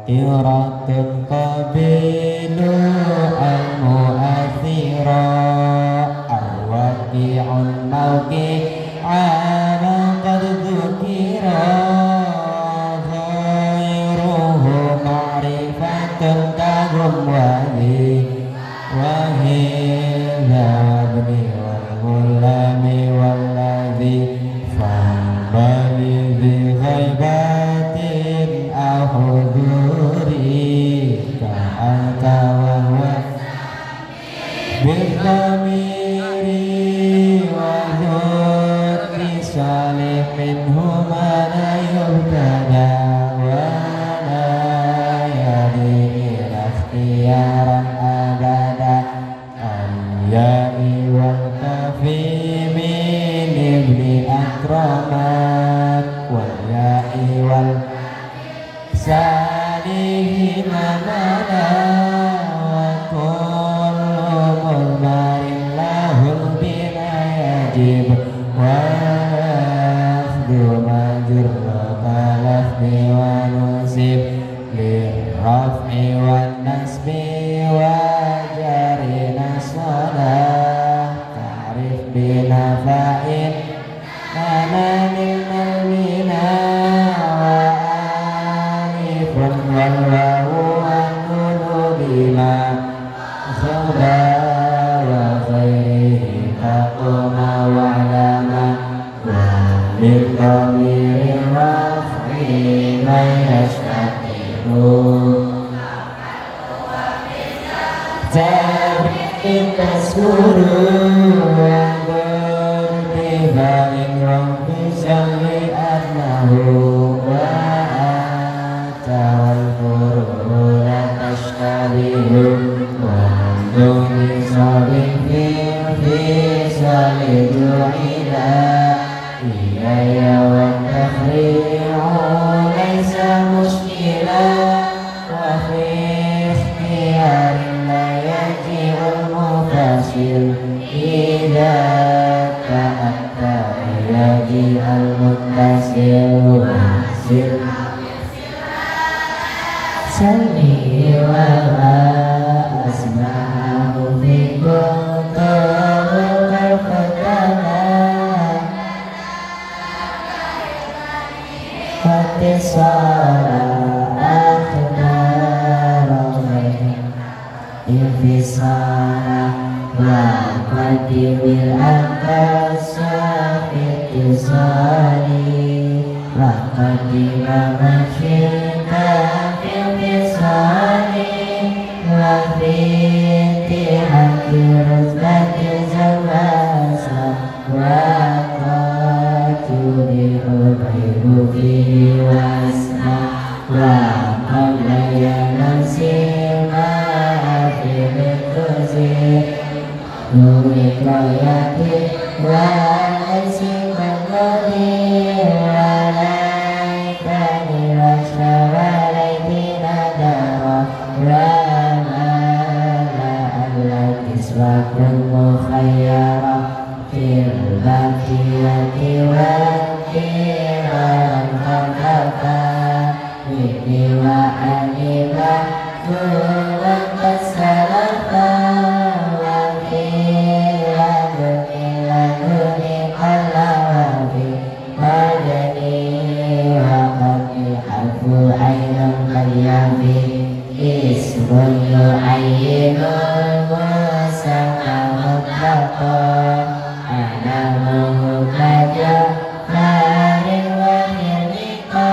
tiratun qabilu al-mu'athira arwaqi'un mawqi'an qad dhukira ghairuhu ma'rifatun kagum wahidha wabni wal-gulami walladhi fambali dhi ghaibatin ahuduri ka'anta wa huwa bidhamiri wa dhutri salih minhuma la yubtada wa la yadi ikhtiyaran abada al-ya'i wal kafi min ibni akramat wal ya'i wal salihi mamala wa kullu mulmarin lahul bina yajib wa afdu majurra kalafni wa nusib lirraf'i wa nasbi wa jarina salah ta'rif binafa'in mananil malmina wa alifun wal wawu an-nunu bila khaba wa khairihi taquma wa lama wa bil dhamiri raf'i man yashtaqiru tabi'in tasmuru wa bertibain rabbi salli adnahu wa atawal furu la tashtabihu wa duni sabin fi salidu ila iyaya wa takhri'u laysa muskila wa fi ikhtiyarin la yaji'ul mufasil idha ta'atta yaji'al muttasil wasil salli wa asma'u fi kuntum karfatana fatisara akhbara infisara wa qadimil akasa fitisari wa qadima masyika fitisari wa fitihati ruzbati zamasa wa qaturi ubaibu fihi wasna wa qablaya nasima Nurikayati wa asimamani wa laikani rasya wa laikina dara wa mala al-kiswatun mukhayyara fil bakiyati wa kiran khamaka wiki wa anima tuwan tasalafa ismun yu'ayyinul musaka mutlaka ana muhtaja marin wa hirika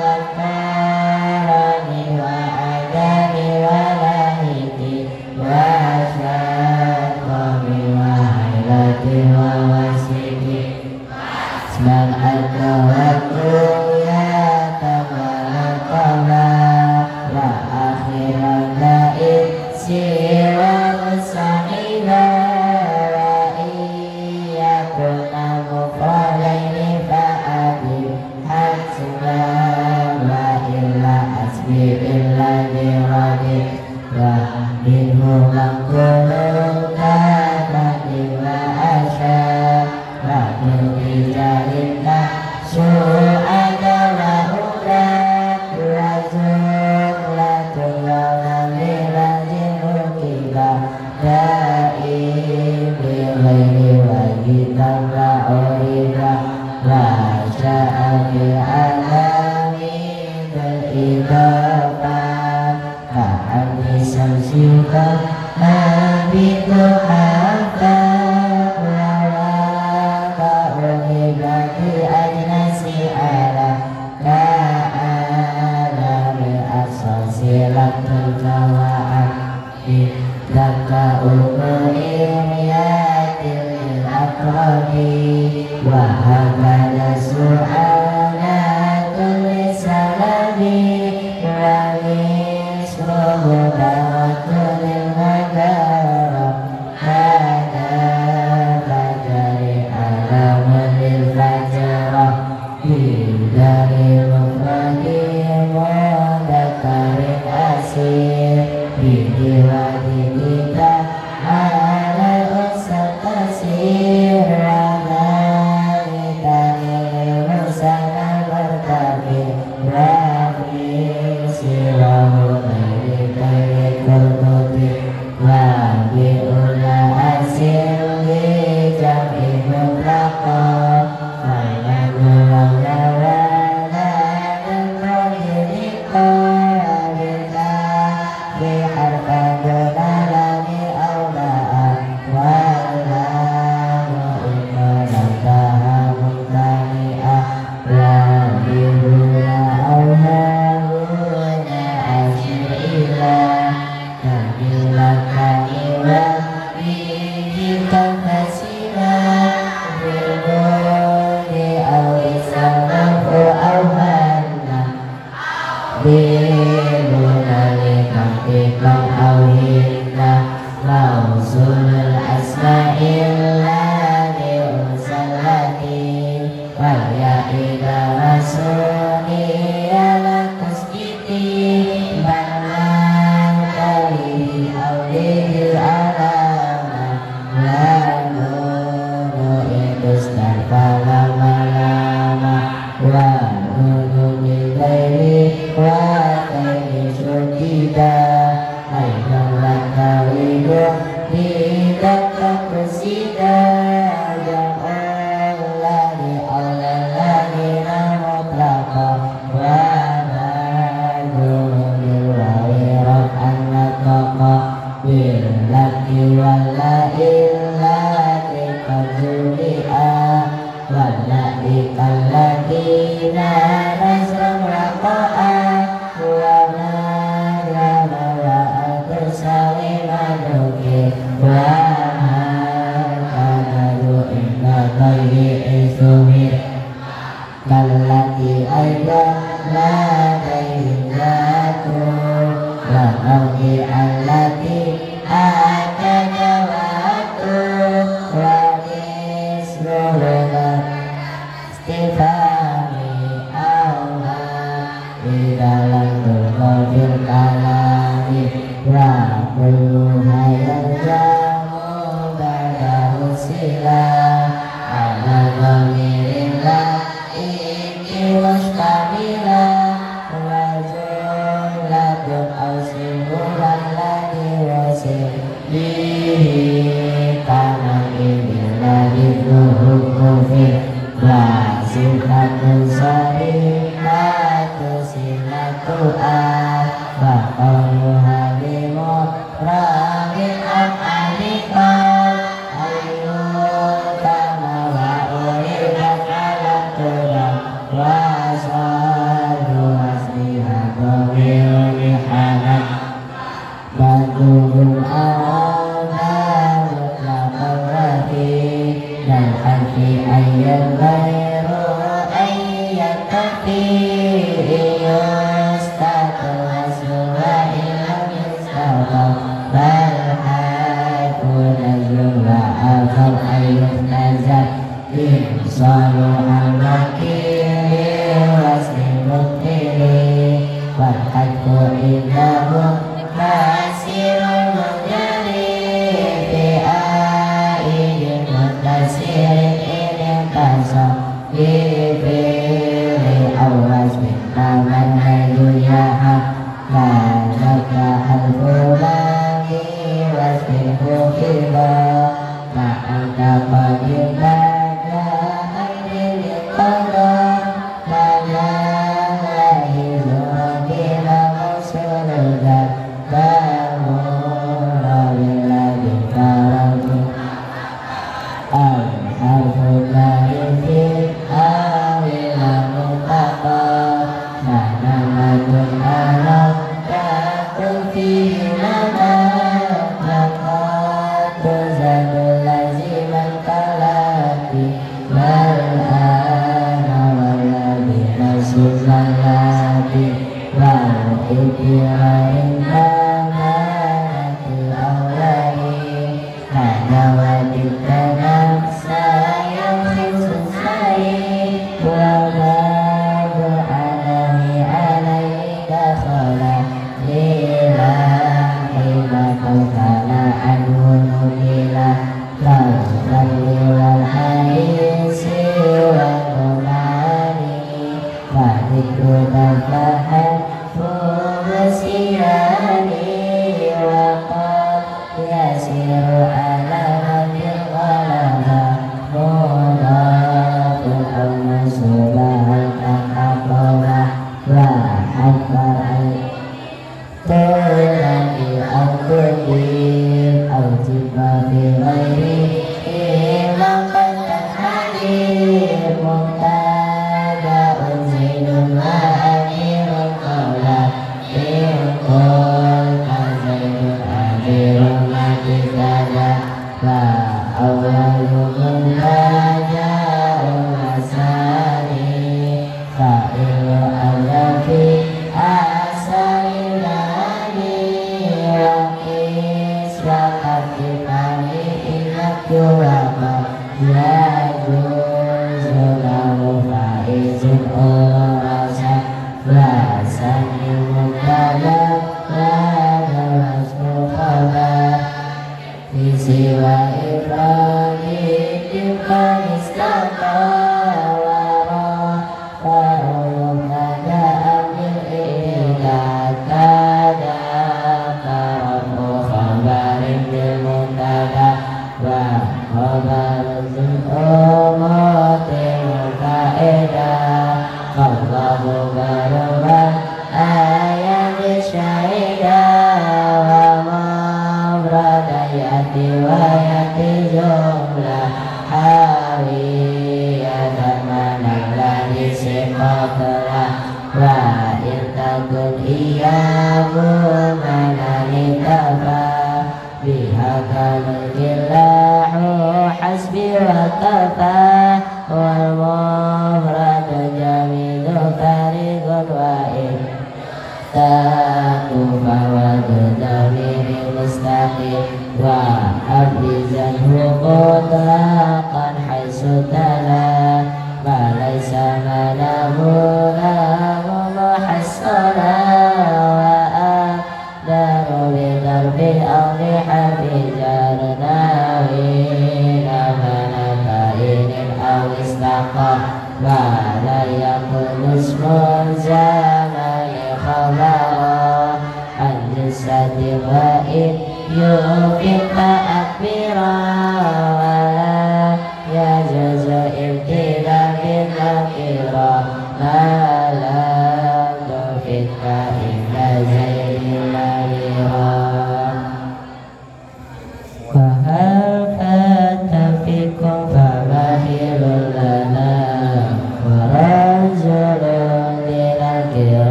wa karani wa adani wa lahiti wa syakami wa hailati wa wasiki isman al-tawakku ya tamalakala siwa sa'ila wa iyakuna mufalaini fa'adi hatsuna wa illa asbi illa diradi wa minhu mangkulu kakadi wa asya wa berbijarinna su'ada wa urat wa Tapi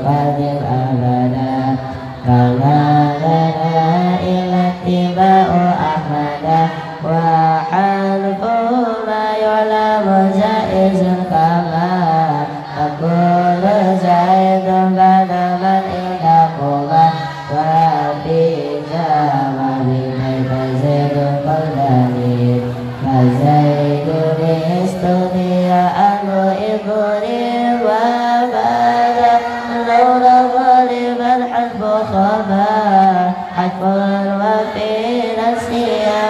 Qad abada والإناقما وفي زمن فزيد قلبي فزيد استغني عنه إبري وبدا لولا غالب الحسب خبر حسب وفي نفسي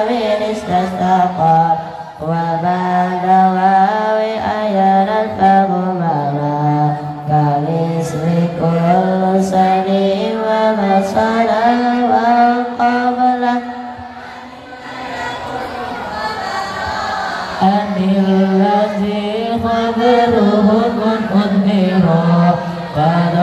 من استستقى وبعد واوي أيان الفغمرا كمثل كل سني ومصنع وقبل أن الذي خبره مدمر قد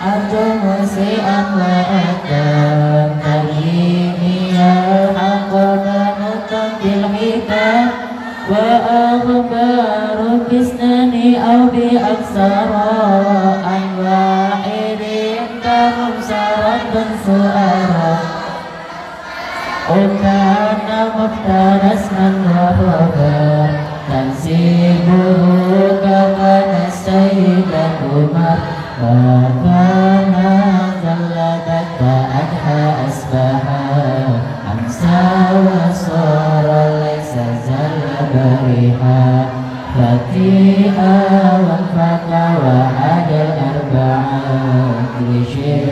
أنتم مسيئا وأتم تبيني الحق منطق بالحكام وأخبار بسناني أو بأكثر عن واحد كمبصرا سؤالا وكان مفترس من وفقر تنسيبه كان السيد عمر وكان زلدت أدحى أسبحا أمسى وصار ليس زل بريحا فتيئا وانفقا وعد الأربعة لشيء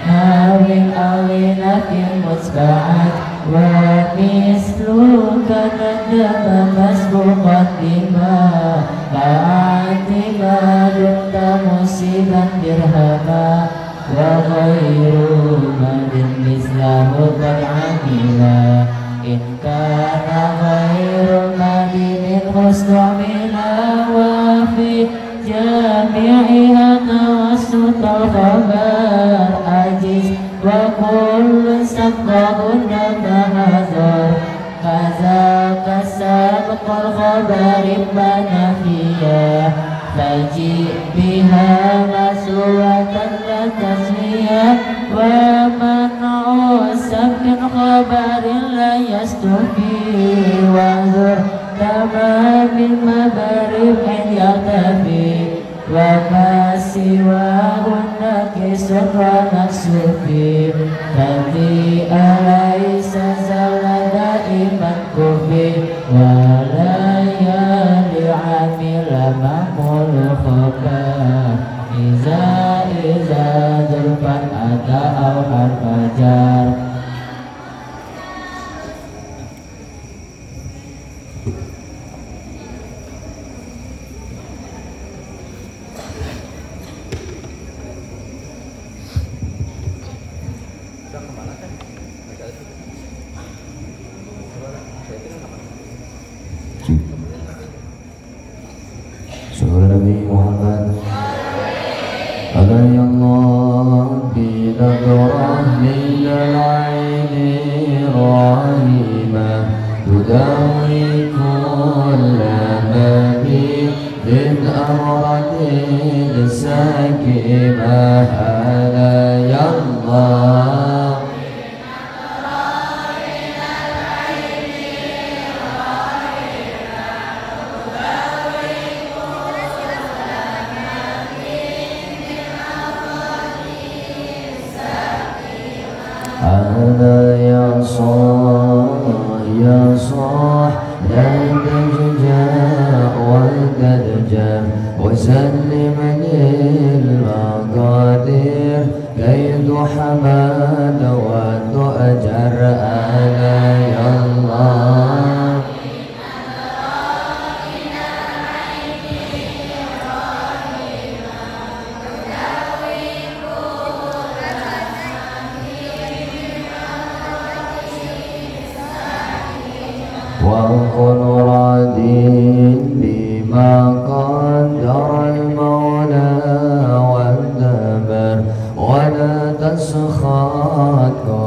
ناوي أولينا في المسبعات ومثلك ندم مسبوقا بما فأعتما دمت مصيبا درهما وغير من مثله قد عملا إن كان غير مدين استعملا وفي جامعها توسط الخبر أجز وكل سبقهن بهذر فذاك سبق الخبر منفيا فجئ بها مسوة لا تسمية ومنع سبق خبر لا يستفي وانظر تمام المبارك أن يختفي وما سواهن كسر نكسفي فذي أليس زال دائما كفي ولا يلي عامل معمول خبر إذا ظرفا أتى أو حرف جار Nabi Muhammad Alaihi Allah بنظرة من العين رحيمة تداوي كل مبيد أمرة ساكنة علي الله أنا يا صاح لا تجزع والتدجر وسلم للمقادير كيد حماد وتؤجر أنا يا الله وكن راضين بما قدر المولى والدبر ولا تسخط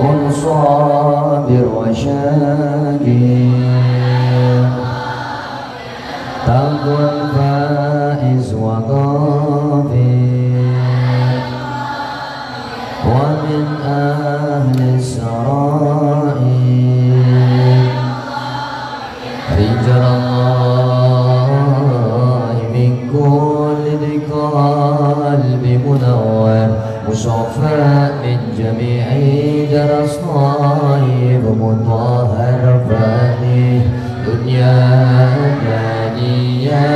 وكن صابر وشاكر تكن فائز وغافر ومن أهل السرائر رجال الله من كل ذي قلب منور مصفى من جميع درس طيب مطهر فاني دنيا دانية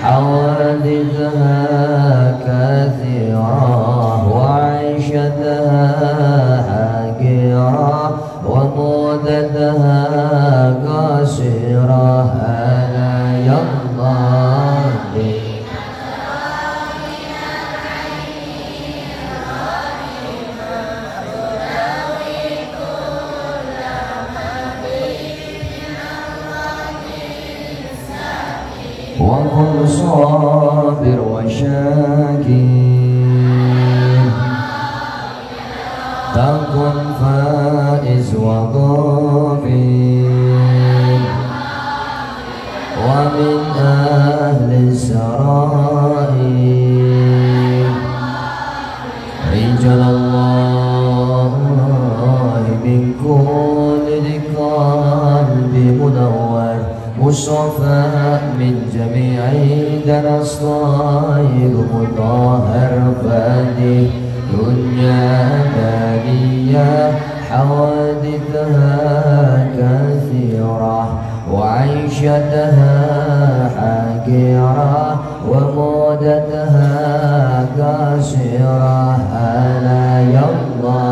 حوادثها كثيرة وعيشتها حقيرة ومدتها قصيرة ألا يرضى وكن صابر وشاكر تكن فائز وغافر ومن أهل السرائر رجال الله من كل ذي قلب منور مصطفى من جميع درس طيب مطهر فاني دنيا دانية حوادثها كثيرة وعيشتها حقيرة ومدتها قصيرة ألا يرضى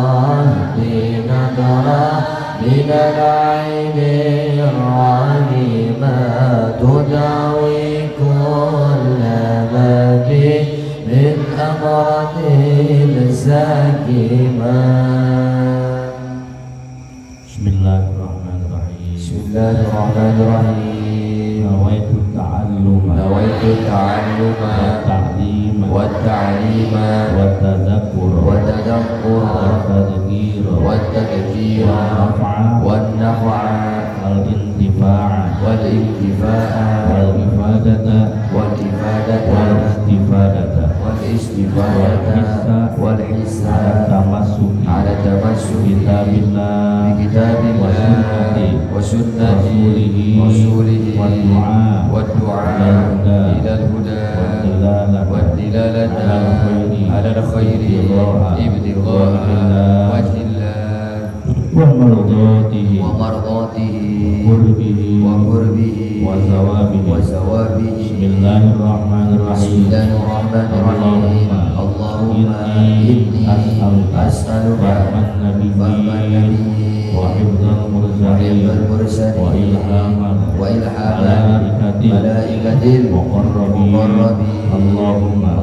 بنظرة من العين الرحيمة تداوي كل ما به من أمراض الساكمة. Bismillahirrahmanirrahim. Bismillahirrahmanirrahim. Nawaitu ta'alluma wa ta'lima wa tadhakkura wa tadhkira wal naf'a wal intifa'a wal ifadata wal istifadata wal hissa ala tamassuki kitabillah wa sunnati rasulihi wa du'a ila al-huda wa dilalata ala al-khairi ibtigha'a wajhillah wa mardatihi wa qurbihi wa zawabihi. Bismillahirrahmanirrahim. Allahumma inni as'aluka fahman nabiyyin wa hifdzal mursalin wa ilhaman malaikatil muqarrabin. Allahumma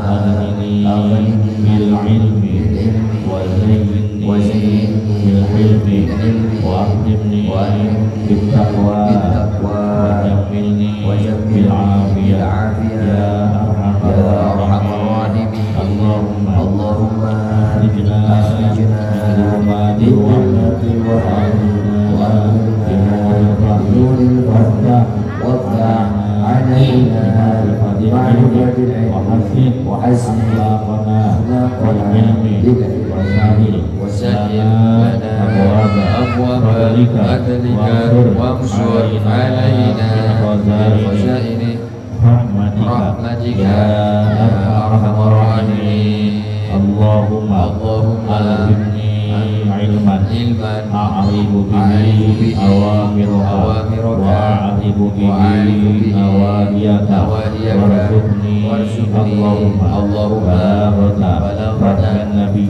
aghnini bil ilmi wa zayyinni bil hilmi wa akrimni bit taqwa wa jammilni bil afiyah ya arhamar rahimin. Allahumma akhrijna min dhulumati wahdati wa nuril fardh علينا معرفة العلم وحسن أخلاقنا والعلم وسهل لنا أبواب فضلك وانشر علينا خزائن رحمتك يا أرحم الراحمين. اللهم ألهمني علما أعرف به أوامرك وأعرف به نواهيك وارزقني اللهم بلاغة النبي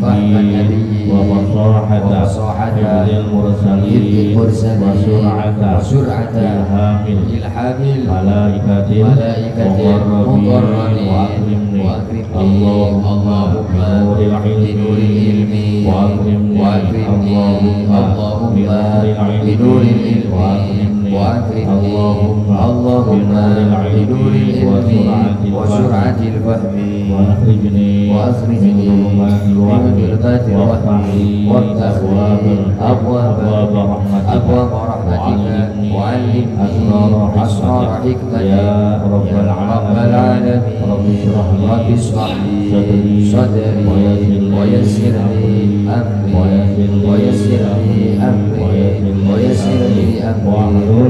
وفصاحة حفظ المرسلين وسرعة إلهام الملائكة المقربين وأكرمني اللهم بنور العلم وأكرمني اللهم بنور العلم وأكرمني وأكرمني اللهم بنور العلم وسرعة الفهم وأخرجني من ظلمات الوهم وافتح لي أبواب رحمتك وعلمني أسرار حكمتك يا رب العالمين رب اشرح لي صدري ويسر لي أمري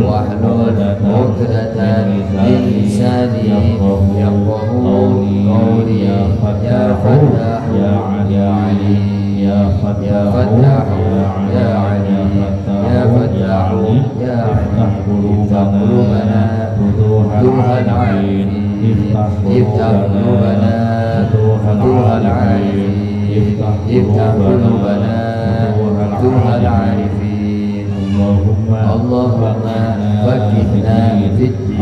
واحلل عقدة من لساني يفقهوا قولي يا فتاح يا عليم يا فتاح يا عليم يا فتاح يا عليم افتح قلوبنا فتوح العالمين افتح قلوبنا فتوح العالمين افتح قلوبنا فتوح العارفين اللهم فقهنا في الدين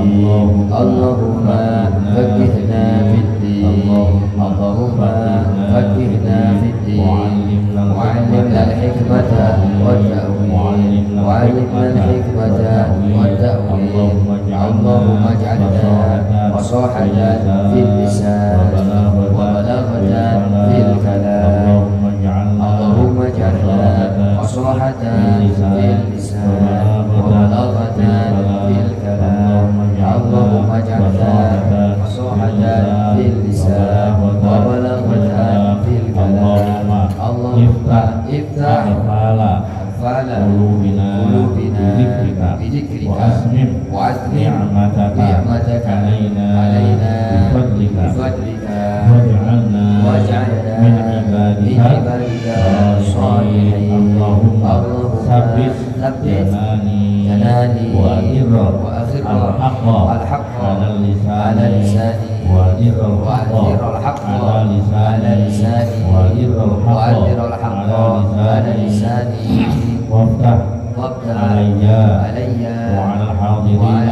اللهم فقهنا في الدين اللهم فقهنا في الدين وعلمنا الحكمة والتأويل وعلمنا الحكمة والتأويل اللهم اجعلنا فصاحة في اللسان وبلاغة في الكلام اللهم اجعلنا فصاحة في اللسان وبلاغة في الكلام اللهم اجعلنا فصاحة في اللسان وبلاغة في الكلام اللهم افتح أقفال قلوبنا بذكرك وأتمم نعمتك علينا بفضلك واجعلنا من عبادك الصالحين اللهم ثبت جناني وأخر الحق على لساني وأدر الحق على لساني وأدر الحق على لساني وافتح علي وعلى الحاضرين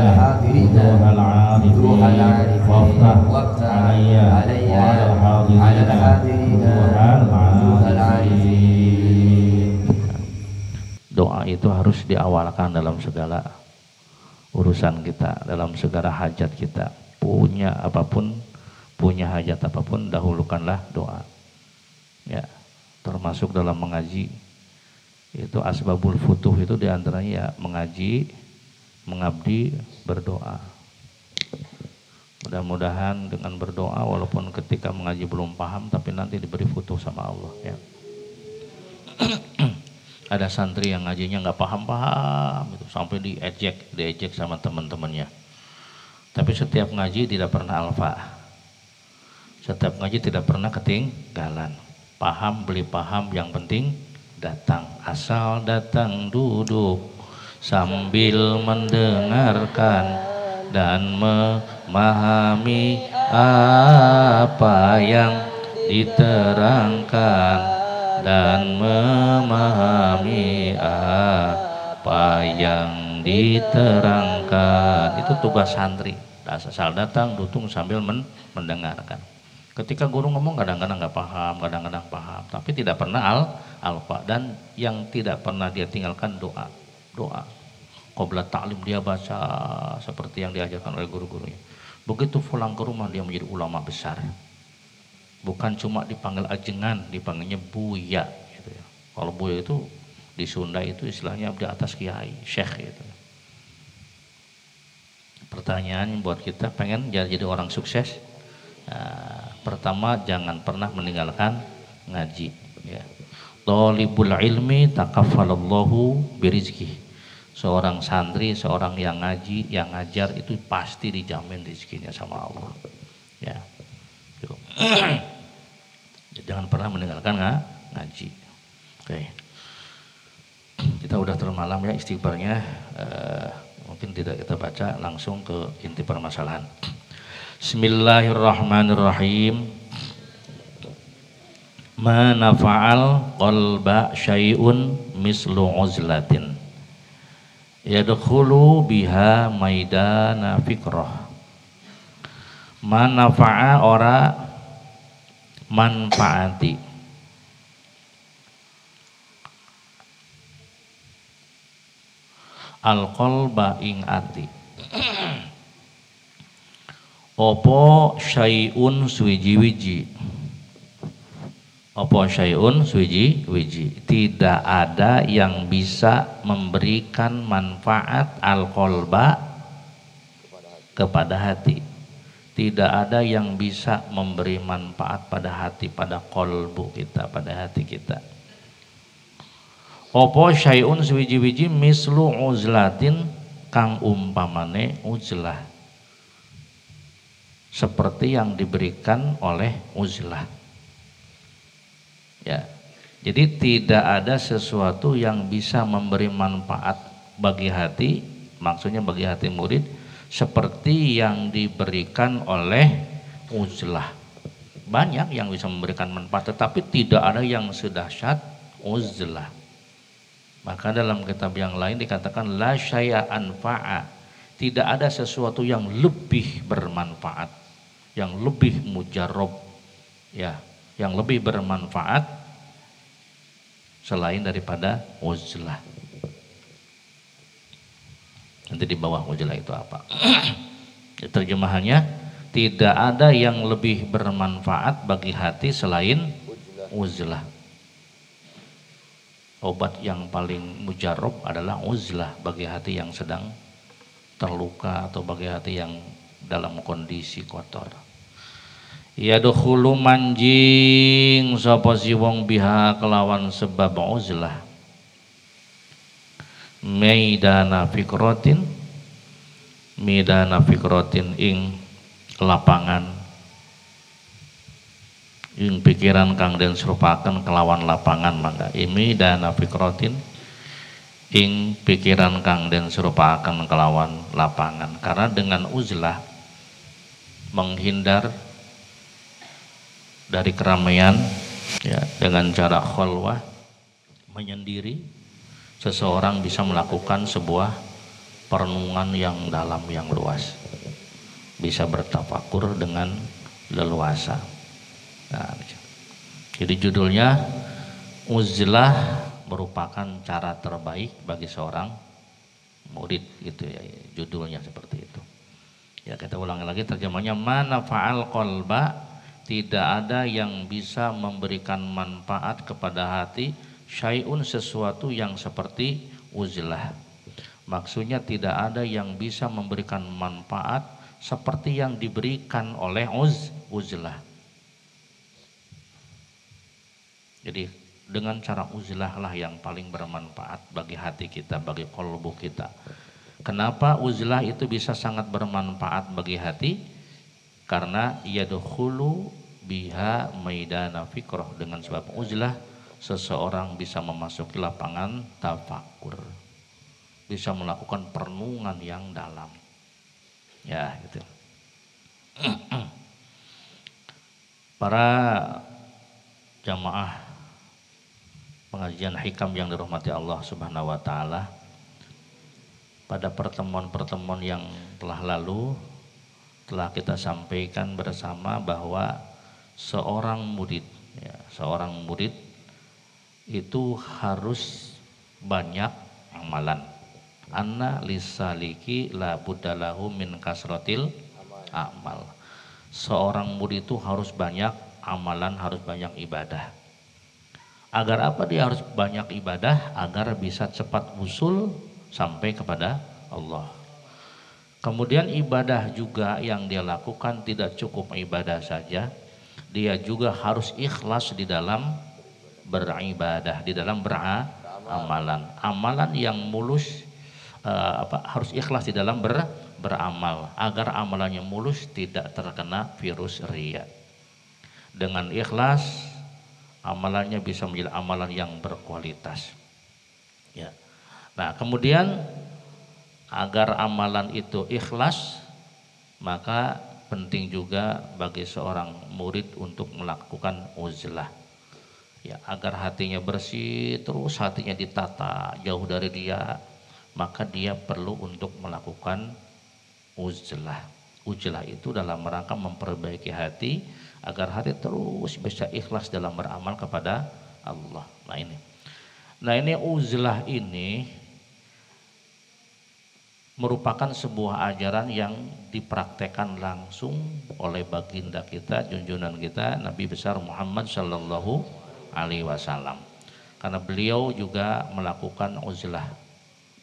فتوح العارفين وافتح علي وعلى الحاضرين فتوح العارفين. Doa itu harus diawalkan dalam segala urusan kita, dalam segala hajat kita. Punya apapun, punya hajat apapun, dahulukanlah doa. Ya, termasuk dalam mengaji. Itu asbabul futuh itu diantaranya ya mengaji, mengabdi, berdoa. Mudah-mudahan dengan berdoa walaupun ketika mengaji belum paham tapi nanti diberi futuh sama Allah ya. Ada santri yang ngajinya nggak paham-paham itu sampai diejek sama teman-temannya. Tapi setiap ngaji tidak pernah alfa. Setiap ngaji tidak pernah ketinggalan. Paham beli paham, yang penting datang. Asal datang duduk sambil mendengarkan dan memahami apa yang diterangkan dan memahami apa yang diterangkan. Itu tugas santri. Asal datang duduk sambil mendengarkan. Ketika guru ngomong kadang-kadang nggak paham, kadang-kadang paham, tapi tidak pernah alfa. Dan yang tidak pernah dia tinggalkan doa. Qabla ta'lim dia baca seperti yang diajarkan oleh guru-gurunya. Begitu pulang ke rumah dia menjadi ulama besar. Bukan cuma dipanggil ajengan, dipanggilnya buya. Gitu ya. Kalau buya itu di Sunda itu istilahnya di atas kiai, syekh gitu. Pertanyaan buat kita pengen jadi orang sukses. Nah, pertama jangan pernah meninggalkan ngaji. Ya. Thalibul ilmi takaffalallahu birizki. Seorang santri, seorang yang ngaji, yang ngajar itu pasti dijamin rezekinya sama Allah. Ya. Jangan pernah meninggalkan ngaji. Oke. Kita udah termalam ya istighfarnya. Mungkin tidak kita baca, langsung ke inti permasalahan. Bismillahirrahmanirrahim. Ma nafa'al qalba syai'un mislu uzlatin yadkhulu biha maidana fikrah. Ma nafa'a ora manfaati Al-qalba ing ati. Opo syai'un suwiji-wiji. Opo syai'un suwiji-wiji. Tidak ada yang bisa memberikan manfaat al-qalba kepada hati. Tidak ada yang bisa memberi manfaat pada hati, pada kolbu kita, pada hati kita. Opo syai'un suwiji-wiji mislu uzlatin kang umpamane uzlah. Seperti yang diberikan oleh uzlah. Ya. Jadi tidak ada sesuatu yang bisa memberi manfaat bagi hati, maksudnya bagi hati murid, seperti yang diberikan oleh uzlah. Banyak yang bisa memberikan manfaat, tetapi tidak ada yang sedahsyat uzlah. Maka dalam kitab yang lain dikatakan la syai'a anfa'a. Tidak ada sesuatu yang lebih bermanfaat, yang lebih mujarab, ya, yang lebih bermanfaat selain daripada uzlah. Nanti di bawah uzlah itu apa? Terjemahannya, tidak ada yang lebih bermanfaat bagi hati selain uzlah. Obat yang paling mujarab adalah uzlah bagi hati yang sedang terluka atau bagi hati yang dalam kondisi kotor. Yadkhulu manjing sapa si wong biha kelawan sebab uzlah midana fikratin ing lapangan ing pikiran kang den serupaken kelawan lapangan mangga midana fikratin ing pikiran kang den serupaken kelawan lapangan. Karena dengan uzlah menghindar dari keramaian, ya, dengan cara khalwah menyendiri, seseorang bisa melakukan sebuah perenungan yang dalam, yang luas, bisa bertafakur dengan leluasa. Nah, jadi judulnya uzlah merupakan cara terbaik bagi seorang murid, gitu ya, judulnya seperti itu. Ya, kita ulangi lagi terjemahnya, mana fa'al qalba, tidak ada yang bisa memberikan manfaat kepada hati syai'un sesuatu yang seperti uzlah. Maksudnya tidak ada yang bisa memberikan manfaat seperti yang diberikan oleh uzlah. Jadi dengan cara uzlah lah yang paling bermanfaat bagi hati kita, bagi kolbu kita. Kenapa uzlah itu bisa sangat bermanfaat bagi hati? Karena yadkhulu biha maidana fikrah, dengan sebab uzlah seseorang bisa memasuki lapangan tafakur, bisa melakukan perenungan yang dalam. Ya, gitu. Para jamaah pengajian hikam yang dirahmati Allah Subhanahu wa taala, pada pertemuan-pertemuan yang telah lalu telah kita sampaikan bersama bahwa seorang murid itu harus banyak amalan. Anna lisaliki la buddalahu min kasratil amal. Seorang murid itu harus banyak amalan, harus banyak ibadah. Agar apa dia harus banyak ibadah? Agar bisa cepat usul sampai kepada Allah. Kemudian ibadah juga yang dia lakukan tidak cukup ibadah saja, dia juga harus ikhlas di dalam beribadah, di dalam beramalan. Amalan yang mulus, harus ikhlas di dalam beramal, agar amalannya mulus, tidak terkena virus riya. Dengan ikhlas, amalannya bisa menjadi amalan yang berkualitas. Ya. Nah, kemudian agar amalan itu ikhlas, maka penting juga bagi seorang murid untuk melakukan uzlah. Ya, agar hatinya bersih, terus hatinya ditata, jauh dari dia, maka dia perlu untuk melakukan uzlah. Uzlah itu dalam rangka memperbaiki hati, agar hati terus bisa ikhlas dalam beramal kepada Allah. Nah ini uzlah ini merupakan sebuah ajaran yang dipraktekkan langsung oleh baginda kita, junjungan kita, Nabi besar Muhammad Sallallahu Alaihi Wasallam. Karena beliau juga melakukan uzlah,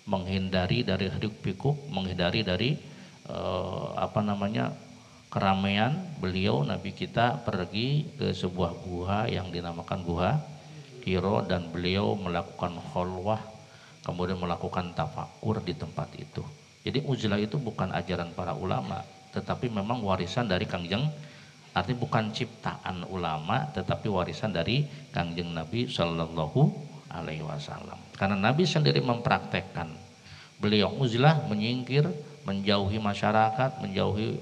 menghindari dari hiruk pikuk, menghindari dari keramaian. Beliau Nabi kita pergi ke sebuah gua yang dinamakan Gua Hiro, dan beliau melakukan khalwah, kemudian melakukan tafakur di tempat itu. Jadi uzlah itu bukan ajaran para ulama, tetapi memang warisan dari Kangjeng, artinya bukan ciptaan ulama, tetapi warisan dari Kangjeng Nabi Shallallahu Alaihi Wasallam. Karena Nabi sendiri mempraktekkan, beliau uzlah, menyingkir, menjauhi masyarakat, menjauhi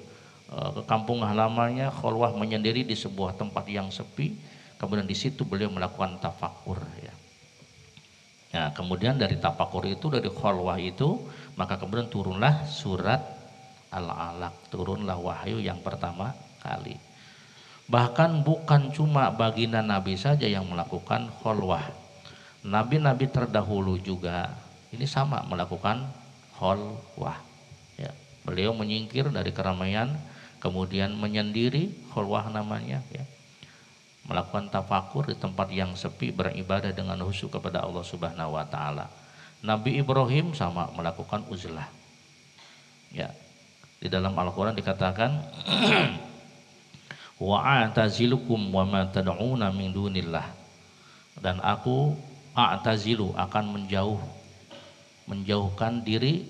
ke kampung halamannya, khalwah, menyendiri di sebuah tempat yang sepi. Kemudian di situ beliau melakukan tafakur, ya. Nah, kemudian dari tafakur itu, dari khalwah itu, maka kemudian turunlah surat Al-Alaq, turunlah wahyu yang pertama kali. Bahkan bukan cuma baginda Nabi saja yang melakukan khalwah. Nabi-nabi terdahulu juga ini sama melakukan khalwah. Ya, beliau menyingkir dari keramaian, kemudian menyendiri, khalwah namanya, ya. Melakukan tafakur di tempat yang sepi, beribadah dengan khusyuk kepada Allah Subhanahu wa taala. Nabi Ibrahim sama melakukan uzlah. Ya. Di dalam Al-Qur'an dikatakan wa a'tazilukum wa ma tad'una min dunillah. Dan aku a'tazilu, akan menjauhkan diri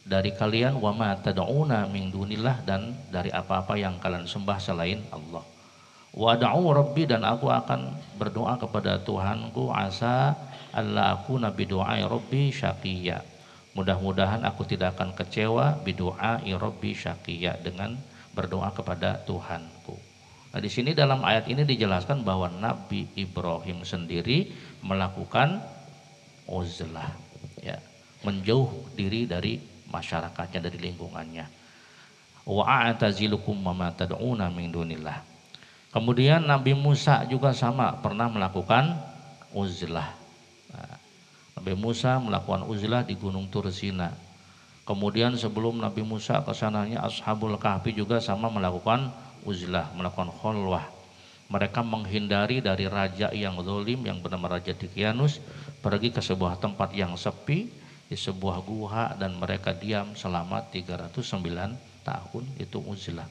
dari kalian, wa ma tad'una min dunillah, dan dari apa-apa yang kalian sembah selain Allah. Wa da'u rabbi, dan aku akan berdoa kepada Tuhanku, asa alla aku nabi du'ai rabbi syaqiyya. Mudah-mudahan aku tidak akan kecewa bidu'ai rabbi syaqiyya, dengan berdoa kepada Tuhanku. Nah, di sini dalam ayat ini dijelaskan bahwa Nabi Ibrahim sendiri melakukan uzlah, ya, menjauh diri dari masyarakatnya, dari lingkungannya. Wa a'tazilukum wa ma tad'una min dunillah. Kemudian Nabi Musa juga sama pernah melakukan uzlah. Nah, Nabi Musa melakukan uzlah di Gunung Tursina. Kemudian sebelum Nabi Musa kesananya, Ashabul Kahfi juga sama melakukan uzlah, melakukan khalwah. Mereka menghindari dari raja yang zalim yang bernama Raja Dicyanus, pergi ke sebuah tempat yang sepi di sebuah gua, dan mereka diam selama 309 tahun, itu uzlah.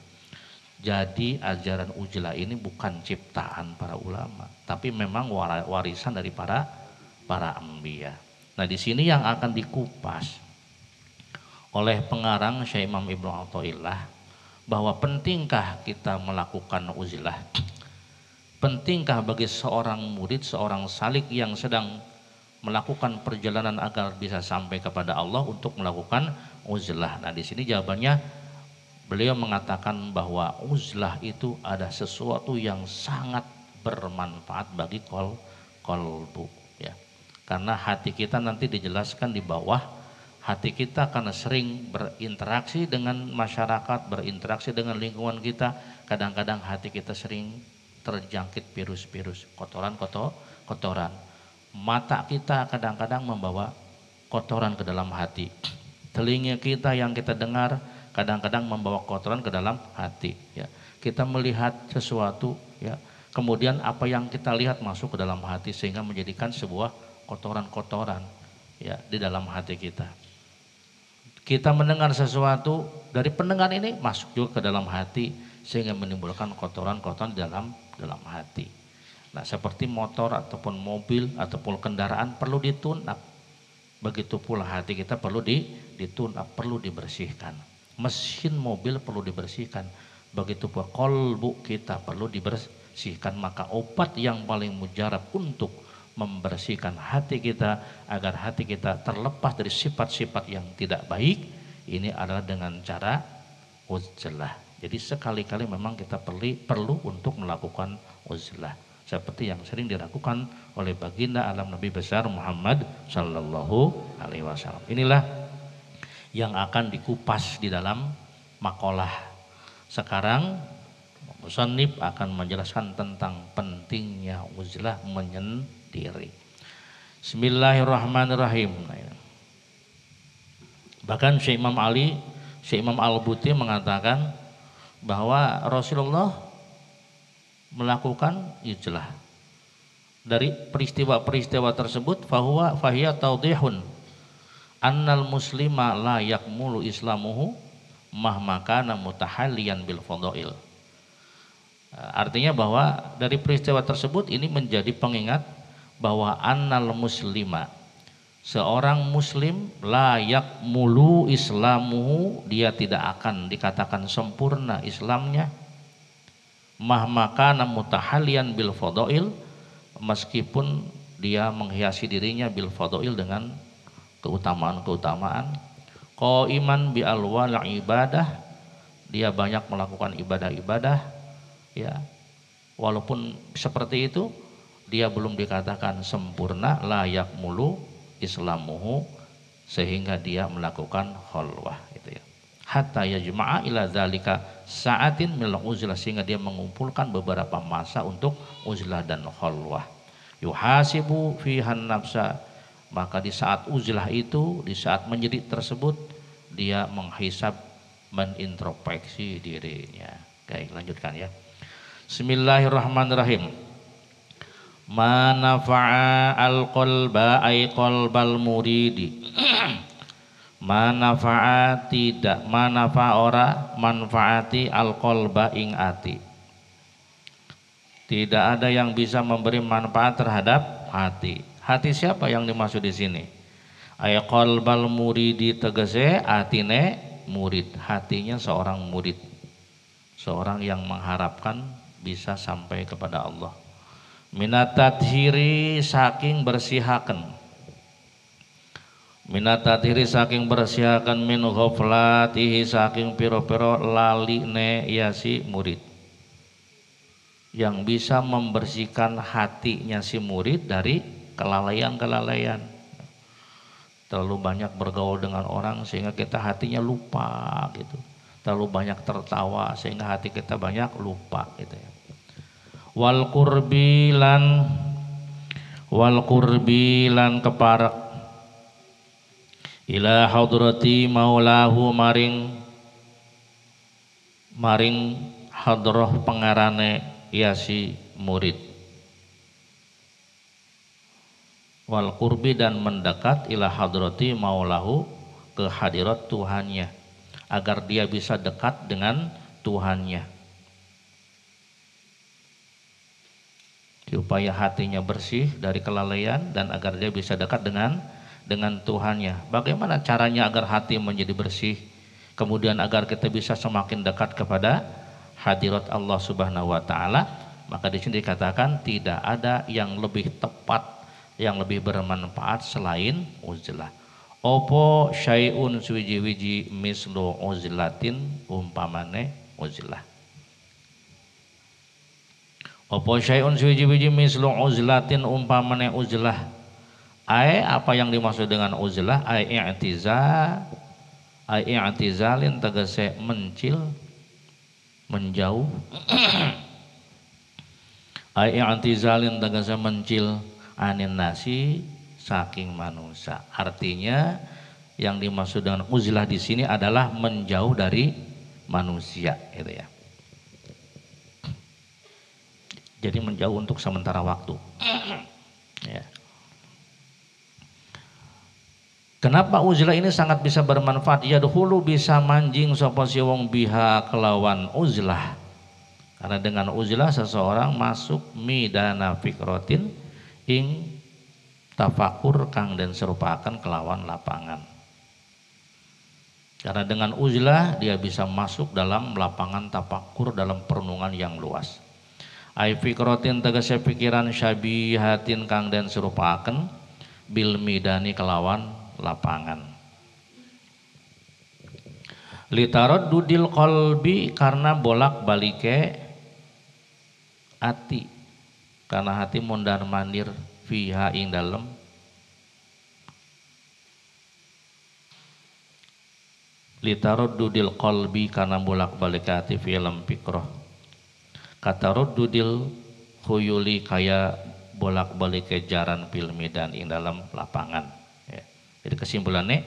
Jadi ajaran uzlah ini bukan ciptaan para ulama, tapi memang warisan dari para anbiya. Nah, di sini yang akan dikupas oleh pengarang Syekh Imam Ibnu Athaillah, bahwa pentingkah kita melakukan uzlah? Pentingkah bagi seorang murid, seorang salik yang sedang melakukan perjalanan agar bisa sampai kepada Allah untuk melakukan uzlah? Nah, di sini jawabannya, beliau mengatakan bahwa uzlah itu ada sesuatu yang sangat bermanfaat bagi kolbu, ya. Karena hati kita nanti dijelaskan di bawah, hati kita karena sering berinteraksi dengan masyarakat, berinteraksi dengan lingkungan kita, kadang-kadang hati kita sering terjangkit virus-virus, kotoran. Mata kita kadang-kadang membawa kotoran ke dalam hati. Telinga kita yang kita dengar kadang-kadang membawa kotoran ke dalam hati, ya. Kita melihat sesuatu, ya, kemudian apa yang kita lihat masuk ke dalam hati sehingga menjadikan sebuah kotoran-kotoran, ya, di dalam hati kita. Kita mendengar sesuatu, dari pendengar ini masuk juga ke dalam hati sehingga menimbulkan kotoran-kotoran di dalam hati. Nah, seperti motor ataupun mobil ataupun kendaraan perlu ditune up. Begitu pula hati kita perlu ditune up, perlu dibersihkan. Mesin mobil perlu dibersihkan, begitu pula kolbu kita perlu dibersihkan. Maka obat yang paling mujarab untuk membersihkan hati kita agar hati kita terlepas dari sifat-sifat yang tidak baik, ini adalah dengan cara uzlah. Jadi sekali-kali memang kita perlu untuk melakukan uzlah, seperti yang sering dilakukan oleh baginda alam Nabi besar Muhammad Sallallahu Alaihi Wasallam. Inilah yang akan dikupas di dalam makalah. Sekarang musannif akan menjelaskan tentang pentingnya uzlah, menyendiri. Bismillahirrahmanirrahim. Bahkan Syekh Imam Al-Buti mengatakan bahwa Rasulullah melakukan ijlah. Dari peristiwa-peristiwa tersebut fahiya taudihun annal muslima la yakmulu islamuhu mahma kana mutahalliyan bil fadail. Artinya bahwa dari peristiwa tersebut ini menjadi pengingat bahwa annal muslima, seorang muslim la yakmulu islamuhu, dia tidak akan dikatakan sempurna Islamnya mahma kana mutahalliyan bil fadail, meskipun dia menghiasi dirinya bil fadail dengan keutamaan-keutamaan, qaiman bi alwal ibadah, dia banyak melakukan ibadah-ibadah, ya, walaupun seperti itu dia belum dikatakan sempurna layak mulu islamuhu, sehingga dia melakukan khalwah itu ya. Hatta yajma'a ila dzalika sa'atin min uzlah, sehingga dia mengumpulkan beberapa masa untuk uzlah dan khalwah. Yuhasibu fihan nafsa, maka di saat uzlah itu, di saat menjerit tersebut, dia menghisab, menintrospeksi dirinya. Oke, lanjutkan ya. Bismillahirrahmanirrahim. Ma nafa'a al-qalba ay qalbal muridi. Ma nafa'a tidak, ma nafa'a ora manfaati al-qalba ing ati. Tidak ada yang bisa memberi manfaat terhadap hati. Hati siapa yang dimaksud di sini? Ay qalbal muridi tegese atine murid, hatinya seorang murid, seorang yang mengharapkan bisa sampai kepada Allah. Minat tadhiri saking bersihaken, minat tadhiri saking bersihaken, min ghaflatihi saking piro-piro laline ya si murid. Yang bisa membersihkan hatinya si murid dari kelalaian-kelalaian. Terlalu banyak bergaul dengan orang sehingga kita hatinya lupa gitu. Terlalu banyak tertawa sehingga hati kita banyak lupa gitu ya. Wal qurbilan keparak ila hadrati maulahu maring hadrah pengarane ya si murid. Wal qurbi, dan mendekat ila hadrati maulahu, ke hadirat Tuhannya, agar dia bisa dekat dengan Tuhannya. Supaya hatinya bersih dari kelalaian dan agar dia bisa dekat dengan Tuhannya. Bagaimana caranya agar hati menjadi bersih, kemudian agar kita bisa semakin dekat kepada hadirat Allah Subhanahu wa taala? Maka di sini dikatakan tidak ada yang lebih tepat, yang lebih bermanfaat selain uzlah. Opo syai'un suwiji-wiji mislu uzlatin, umpamane uzlah. Opo syai'un suwiji-wiji mislu uzlatin, umpamane uzlah. Apa yang dimaksud dengan uzlah? I'tizalin tegese mencil, menjauh. I'tizalin tegese mencil, anin nasi, saking manusia. Artinya yang dimaksud dengan uzlah di sini adalah menjauh dari manusia, gitu ya. Jadi menjauh untuk sementara waktu. Ya. Kenapa uzlah ini sangat bisa bermanfaat? Ya dahulu bisa manjing sapa si wong biha kelawan uzlah. Karena dengan uzlah seseorang masuk midana fikrotin ing tafakur kang den serupakan kelawan lapangan. Karena dengan uzlah dia bisa masuk dalam lapangan tafakur, dalam perenungan yang luas. Ai fikrotin tegese pikiran syabihatin kang den serupaken bil midani kelawan lapangan. Litarad dudil qalbi, karena bolak balike hati, karena hati mondar mandir fiha ing dalem litarad dudil qalbi, karena bolak balik hati fi lam fikroh. Kata ruddudil khuyuli, kaya bolak balik kejaran fil medan ing dalam lapangan ya. Jadi kesimpulannya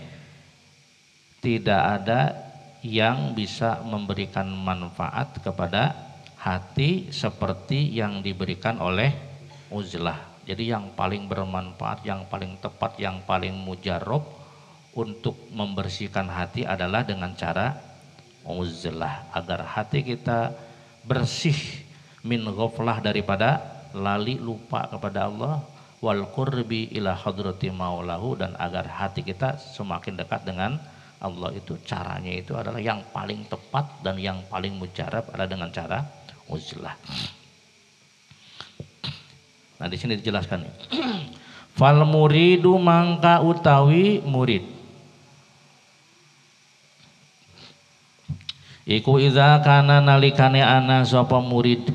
tidak ada yang bisa memberikan manfaat kepada hati seperti yang diberikan oleh uzlah. Jadi yang paling bermanfaat, yang paling tepat, yang paling mujarab untuk membersihkan hati adalah dengan cara uzlah, agar hati kita bersih min ghaflah, daripada lali lupa kepada Allah, wal qurbi ila hadrati maulahu, dan agar hati kita semakin dekat dengan Allah. Itu caranya itu adalah yang paling tepat dan yang paling mujarab adalah dengan cara uzlah. Nah di sini dijelaskan nih. Fal muridu mangka utawi murid. Iku iza kana nalikane ana sapa murid.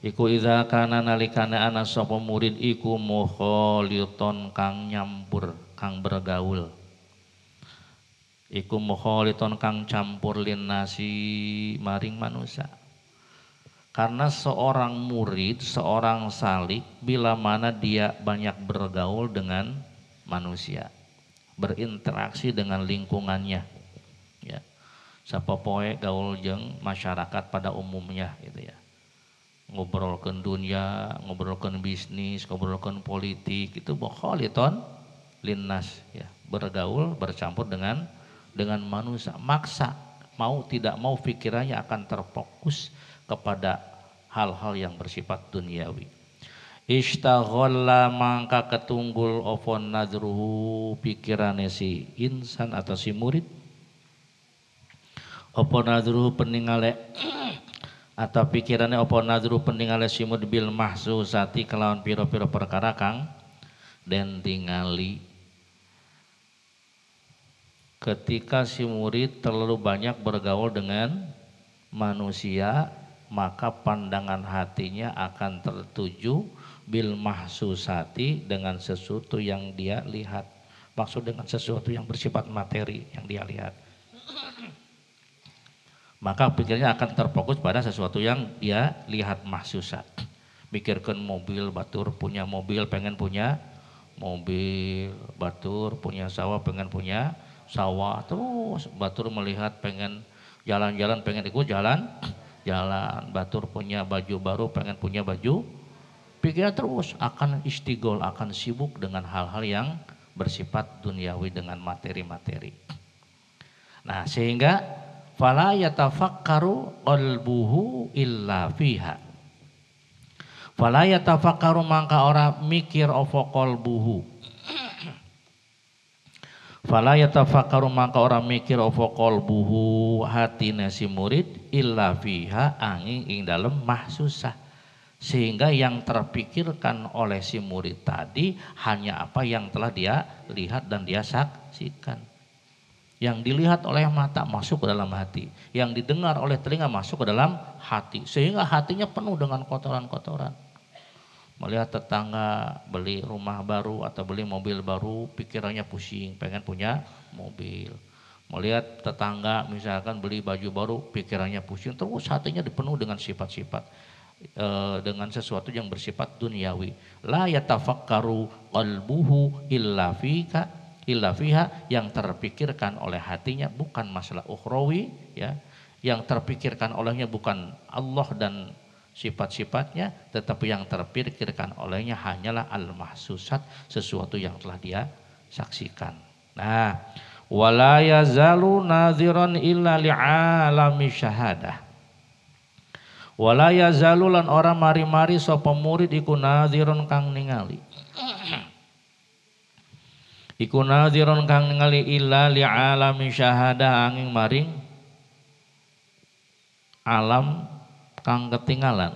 Iku iza kana nalikane ana sapa murid iku mukhaliton kang nyampur, kang bergaul. Iku mukhaliton kang campur linnasi maring manusia. Karena seorang murid, seorang salik, bila mana dia banyak bergaul dengan manusia, berinteraksi dengan lingkungannya, ya, sapa poe gaul jeung masyarakat pada umumnya, gitu ya, ngobrolkeun dunia, ngobrolkeun bisnis, ngobrolkeun politik, itu mukhaliton linnas, ya, bergaul, bercampur dengan manusia, maksa mau tidak mau pikirannya akan terfokus kepada hal-hal yang bersifat duniawi. Ishtaghala mangka ketunggul ofon nadruhu pikirane si insan atau si murid. Opon nadruhu peningale atau pikirannya opon nadruhu peningale si murid bil mahsusati kelawan piro-piro perkara kang den tingali. Ketika si murid terlalu banyak bergaul dengan manusia, maka pandangan hatinya akan tertuju bil mahsusati dengan sesuatu yang dia lihat. Maksud dengan sesuatu yang bersifat materi yang dia lihat. Maka pikirnya akan terfokus pada sesuatu yang dia lihat mahsusat. Mikirkan mobil, batur punya mobil, pengen punya mobil, batur punya sawah, pengen punya sawah, terus batur melihat pengen jalan-jalan, pengen ikut jalan, batur punya baju baru, pengen punya baju, pikiran terus akan istigol, akan sibuk dengan hal-hal yang bersifat duniawi, dengan materi-materi. Nah sehingga fala yatafakkaru qalbuhu illa fiha. Fala yatafakkaru mangka ora mikir apa qalbuhu. Fala yatafakkaru maka orang mikir apa qalbuhu hatine si murid illa fiha angin ing dalem mahsusah, sehingga yang terpikirkan oleh si murid tadi hanya apa yang telah dia lihat dan dia saksikan. Yang dilihat oleh mata masuk ke dalam hati, yang didengar oleh telinga masuk ke dalam hati, sehingga hatinya penuh dengan kotoran-kotoran. Melihat tetangga beli rumah baru atau beli mobil baru, pikirannya pusing, pengen punya mobil. Melihat tetangga misalkan beli baju baru, pikirannya pusing, terus hatinya dipenuh dengan sifat-sifat, dengan sesuatu yang bersifat duniawi. La yatafakkaru qalbuhu illa fiha, yang terpikirkan oleh hatinya bukan masalah ukhrawi, ya, yang terpikirkan olehnya bukan Allah dan sifat-sifatnya, tetapi yang terpikirkan olehnya hanyalah al-mahsusat, sesuatu yang telah dia saksikan. Nah, wala yazalu nadhiran illa li'alami syahadah. Wala yazalu lan ora mari-mari sapa murid iku nadhiran kang ningali. Iku nadhiran kang ningali illa li'alami syahadah angin maring alam kang ketinggalan,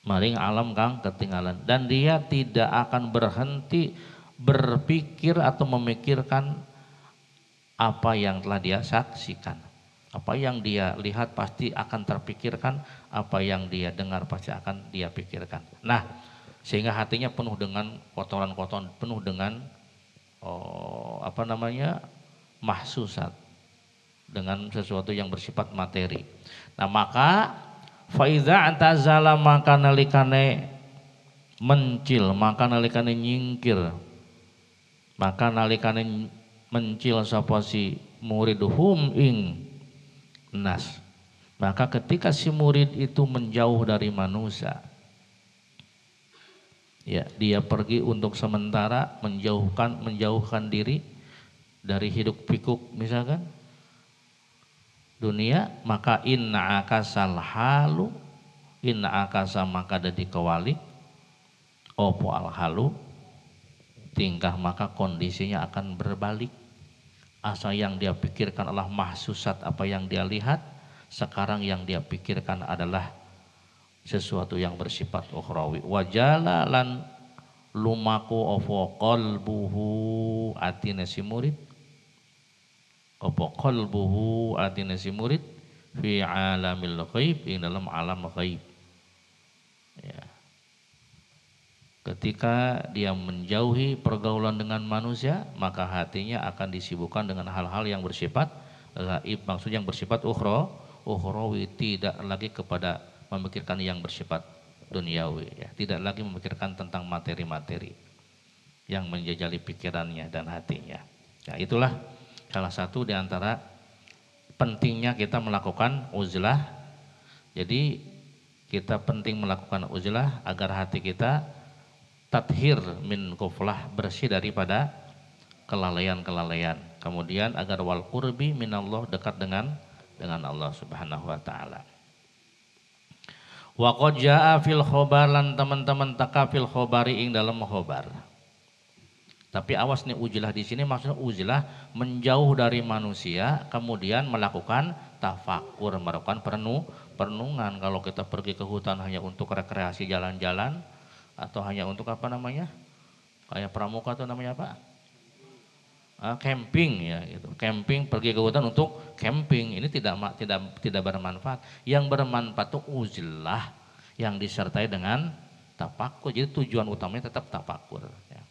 maring alam kang ketinggalan, dan dia tidak akan berhenti berpikir atau memikirkan apa yang telah dia saksikan. Apa yang dia lihat pasti akan terpikirkan, apa yang dia dengar pasti akan dia pikirkan. Nah, sehingga hatinya penuh dengan kotoran-kotoran, penuh dengan mahsusat, dengan sesuatu yang bersifat materi. Nah maka faiza antazala maka nalikane mencil, maka nalikane nyingkir, maka nalikane mencil sapa si murid hum ing nas. Maka ketika si murid itu menjauh dari manusia, ya, dia pergi untuk sementara menjauhkan diri dari hidup pikuk misalkan dunia, maka inna akasal halu, inna akasa maka dadi kewalik opo al halu tingkah, maka kondisinya akan berbalik. Asa yang dia pikirkan adalah mahsusat, apa yang dia lihat, sekarang yang dia pikirkan adalah sesuatu yang bersifat ukhrawi. Wajala lan lumaku opo qalbuhu atine si murid, opo qalbuhu atine si murid fi alamil ghaib, ing dalam alam ghaib. Ya. Ketika dia menjauhi pergaulan dengan manusia, maka hatinya akan disibukkan dengan hal-hal yang bersifat gaib, maksudnya yang bersifat ukhrawi, tidak lagi kepada memikirkan yang bersifat duniawi, ya. Tidak lagi memikirkan tentang materi-materi yang menjajali pikirannya dan hatinya. Nah, itulah salah satu di antara pentingnya kita melakukan uzlah. Jadi kita penting melakukan uzlah agar hati kita tathir min kuflah, bersih daripada kelalaian-kelalaian. Kemudian agar wal qurbi minallah, dekat dengan Allah Subhanahu wa taala. Wa qad jaa fil khobar, lan teman-teman taka fil khobari ing dalam khobar. Tapi awas nih, uzlah di sini maksudnya uzlah menjauh dari manusia, kemudian melakukan tafakur, melakukan perenungan. Kalau kita pergi ke hutan hanya untuk rekreasi jalan-jalan, atau hanya untuk apa namanya, kayak pramuka itu namanya apa, camping, ya gitu. Camping, pergi ke hutan untuk camping, ini tidak bermanfaat. Yang bermanfaat itu uzlah yang disertai dengan tafakur. Jadi tujuan utamanya tetap tafakur, ya.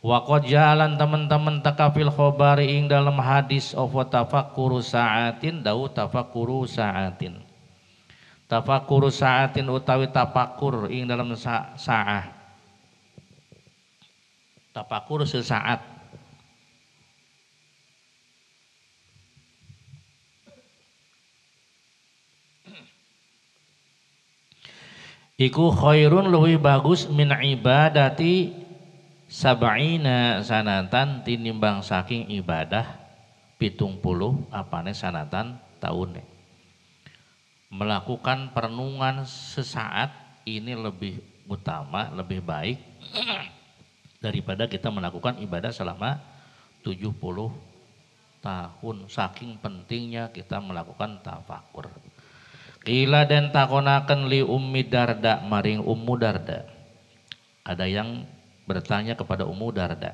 Wa qad jalan teman-teman takafil khobari ing dalam hadis of tafakuru sa'atin, dau tafakuru sa'atin. Tafakuru sa'atin utawi tafakur ing dalam sa'ah. Tafakur sesaat. Iku khairun luwih bagus min ibadati sab'ina sanatan, tinimbang saking ibadah 70 apane sanatan tahun. Melakukan perenungan sesaat ini lebih utama, lebih baik daripada kita melakukan ibadah selama 70 tahun. Saking pentingnya kita melakukan tafakur. Qila dan takonaken li Ummi Darda, maring Ummu Darda. Ada yang bertanya kepada Ummu Darda.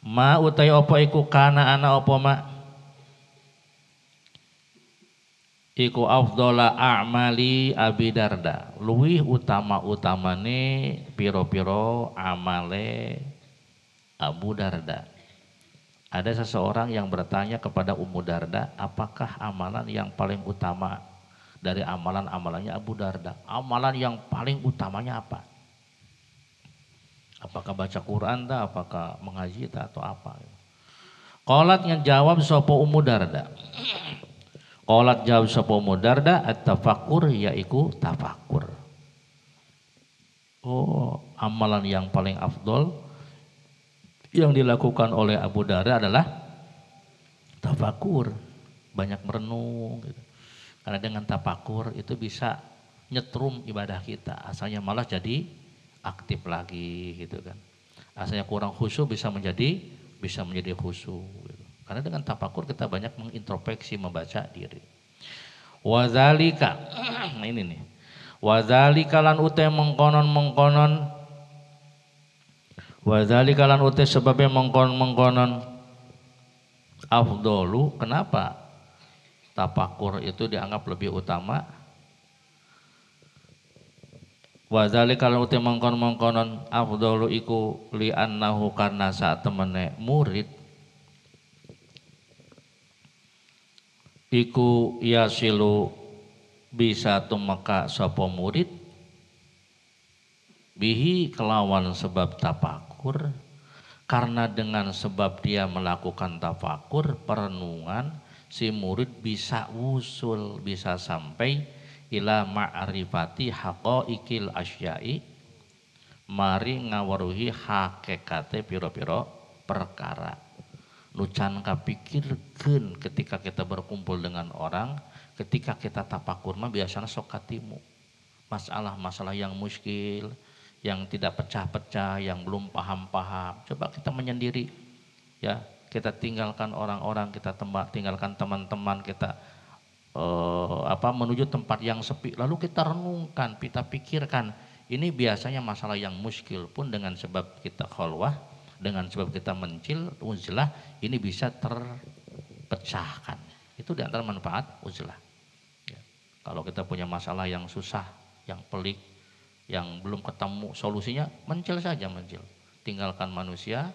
Ma utai opo iku kana ana opo ma? Iku afdhala a'mali Abi Darda. Luwih utama-utamane piro-piro amale Abu Darda. Ada seseorang yang bertanya kepada Ummu Darda, apakah amalan yang paling utama dari amalan-amalannya Abu Darda? Amalan yang paling utamanya apa? Apakah baca Quran ta, apakah mengaji ta, atau apa? Qalat ngejawab sapa Ummu Darda. Qalat jawab sapa Ummu Darda, at-tafakkur, yaiku tafakur. Oh, amalan yang paling afdol yang dilakukan oleh Abu Darda adalah tafakur, banyak merenung gitu. Karena dengan tafakur itu bisa nyetrum ibadah kita, asalnya malah jadi aktif lagi gitu kan. Asalnya kurang khusyuk bisa menjadi khusyuk gitu. Karena dengan tafakur kita banyak mengintrospeksi, membaca diri. Wazalika, nah ini nih. Wazalika lan ute mengkonon. Wazalika lan ute sebabnya mengkonon. Afdolu, kenapa tafakur itu dianggap lebih utama? Wazalika lan ute mengkonon afdolu iku li annahu, karena saat temene murid iku yasilu bisa tumeka sapa murid bihi kelawan sebab tafakur Karena dengan sebab dia melakukan tafakur, perenungan, si murid bisa usul, bisa sampai ila ma'rifati haqaiqil asyai, mari ngawaruhi hakikate piro-piro perkara. Nucan kapikirkeun ketika kita berkumpul dengan orang, ketika kita tafakur mah biasanya sok katimu. Masalah-masalah yang muskil, yang tidak pecah-pecah, yang belum paham-paham, coba kita menyendiri, ya kita tinggalkan orang-orang, kita tinggalkan teman-teman kita, menuju tempat yang sepi, lalu kita renungkan, kita pikirkan. Ini biasanya masalah yang muskil pun dengan sebab kita khalwah, dengan sebab kita mencil uzlah, ini bisa terpecahkan. Itu diantara manfaat uzlah. Ya. Kalau kita punya masalah yang susah, yang pelik, yang belum ketemu solusinya, mencil saja, mencil. Tinggalkan manusia,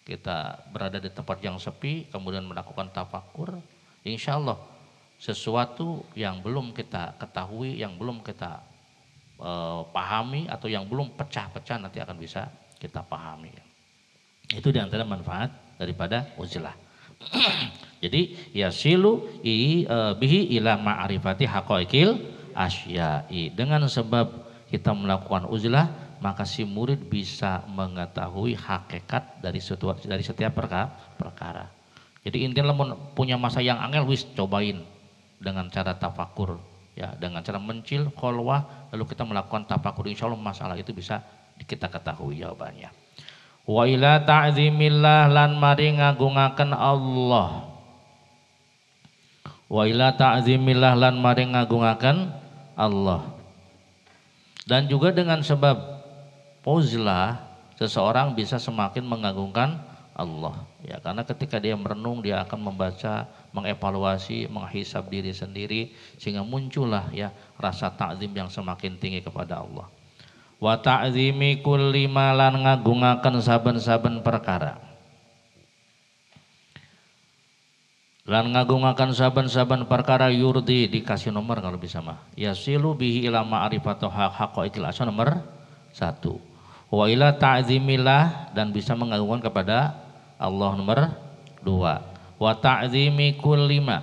kita berada di tempat yang sepi, kemudian melakukan tafakur, insya Allah sesuatu yang belum kita ketahui, yang belum kita pahami, atau yang belum pecah-pecah nanti akan bisa kita pahami. Itu diantara manfaat daripada uzlah. Jadi yasilu bihi ila ma'rifati haqaiqil asyai. Dengan sebab kita melakukan uzlah, maka si murid bisa mengetahui hakikat dari setiap perkara. Jadi intinya punya masa yang angel, wis cobain dengan cara tafakur, ya, dengan cara mencil khalwah, lalu kita melakukan tafakur, insya Allah masalah itu bisa kita ketahui jawabannya. Wa ila ta'zimillah, lan mari ngagungaken Allah. Wa ila ta'zimillah, lan mari ngagungaken Allah. Dan juga dengan sebab uzlah, seseorang bisa semakin mengagungkan Allah. Ya, karena ketika dia merenung, dia akan membaca, mengevaluasi, menghisab diri sendiri, sehingga muncullah ya rasa ta'zim yang semakin tinggi kepada Allah. Wa ta'zimi kulli ma, lan ngagungaken saben-saben perkara. Lan ngagungaken saben-saben perkara yurdi, dikasih nomor kalau bisa mah. Yasilu bihi ila ma'rifatu haqaiqil asyai, nomor 1. Wa ila ta'zimillah, dan bisa mengagungkan kepada Allah, nomor 2. Wa ta'zimi kulli ma,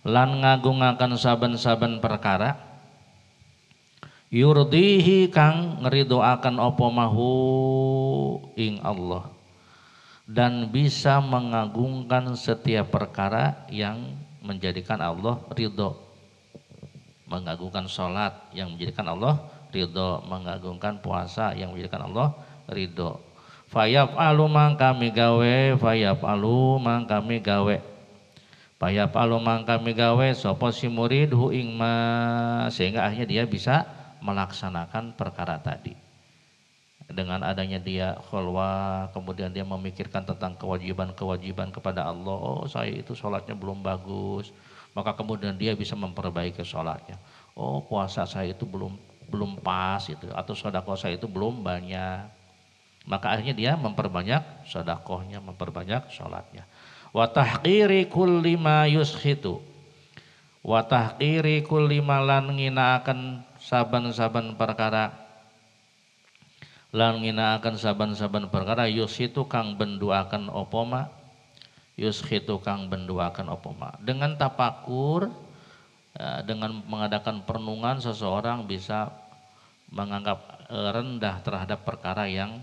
lan ngagungaken saben-saben perkara yurdihi kang ngridoaken apa mahu ing Allah, dan bisa mengagungkan setiap perkara yang menjadikan Allah ridho. Mengagungkan sholat yang menjadikan Allah ridho, mengagungkan puasa yang menjadikan Allah ridho. Fayaf'alu mangkami gawe, fayaf'alu mangkami gawe, fayaf'alu mangkami gawe sapa si murid hu ing ma, sehingga akhirnya dia bisa melaksanakan perkara tadi. Dengan adanya dia khalwah, kemudian dia memikirkan tentang kewajiban-kewajiban kepada Allah. Oh, saya itu sholatnya belum bagus, maka kemudian dia bisa memperbaiki sholatnya. Oh, puasa saya itu belum pas itu, atau sedekah saya itu belum banyak, maka akhirnya dia memperbanyak sedekahnya, memperbanyak sholatnya. Wa tahqiri kulli ma yuskhitu, wa tahqiri kulli ma, lan nginaaken saben-saben perkara, lan nginaaken saben-saben perkara yusitu kang benduaken apa ma, yusitu kang benduaken apa ma. Dengan tafakur, dengan mengadakan perenungan, seseorang bisa menganggap rendah terhadap perkara yang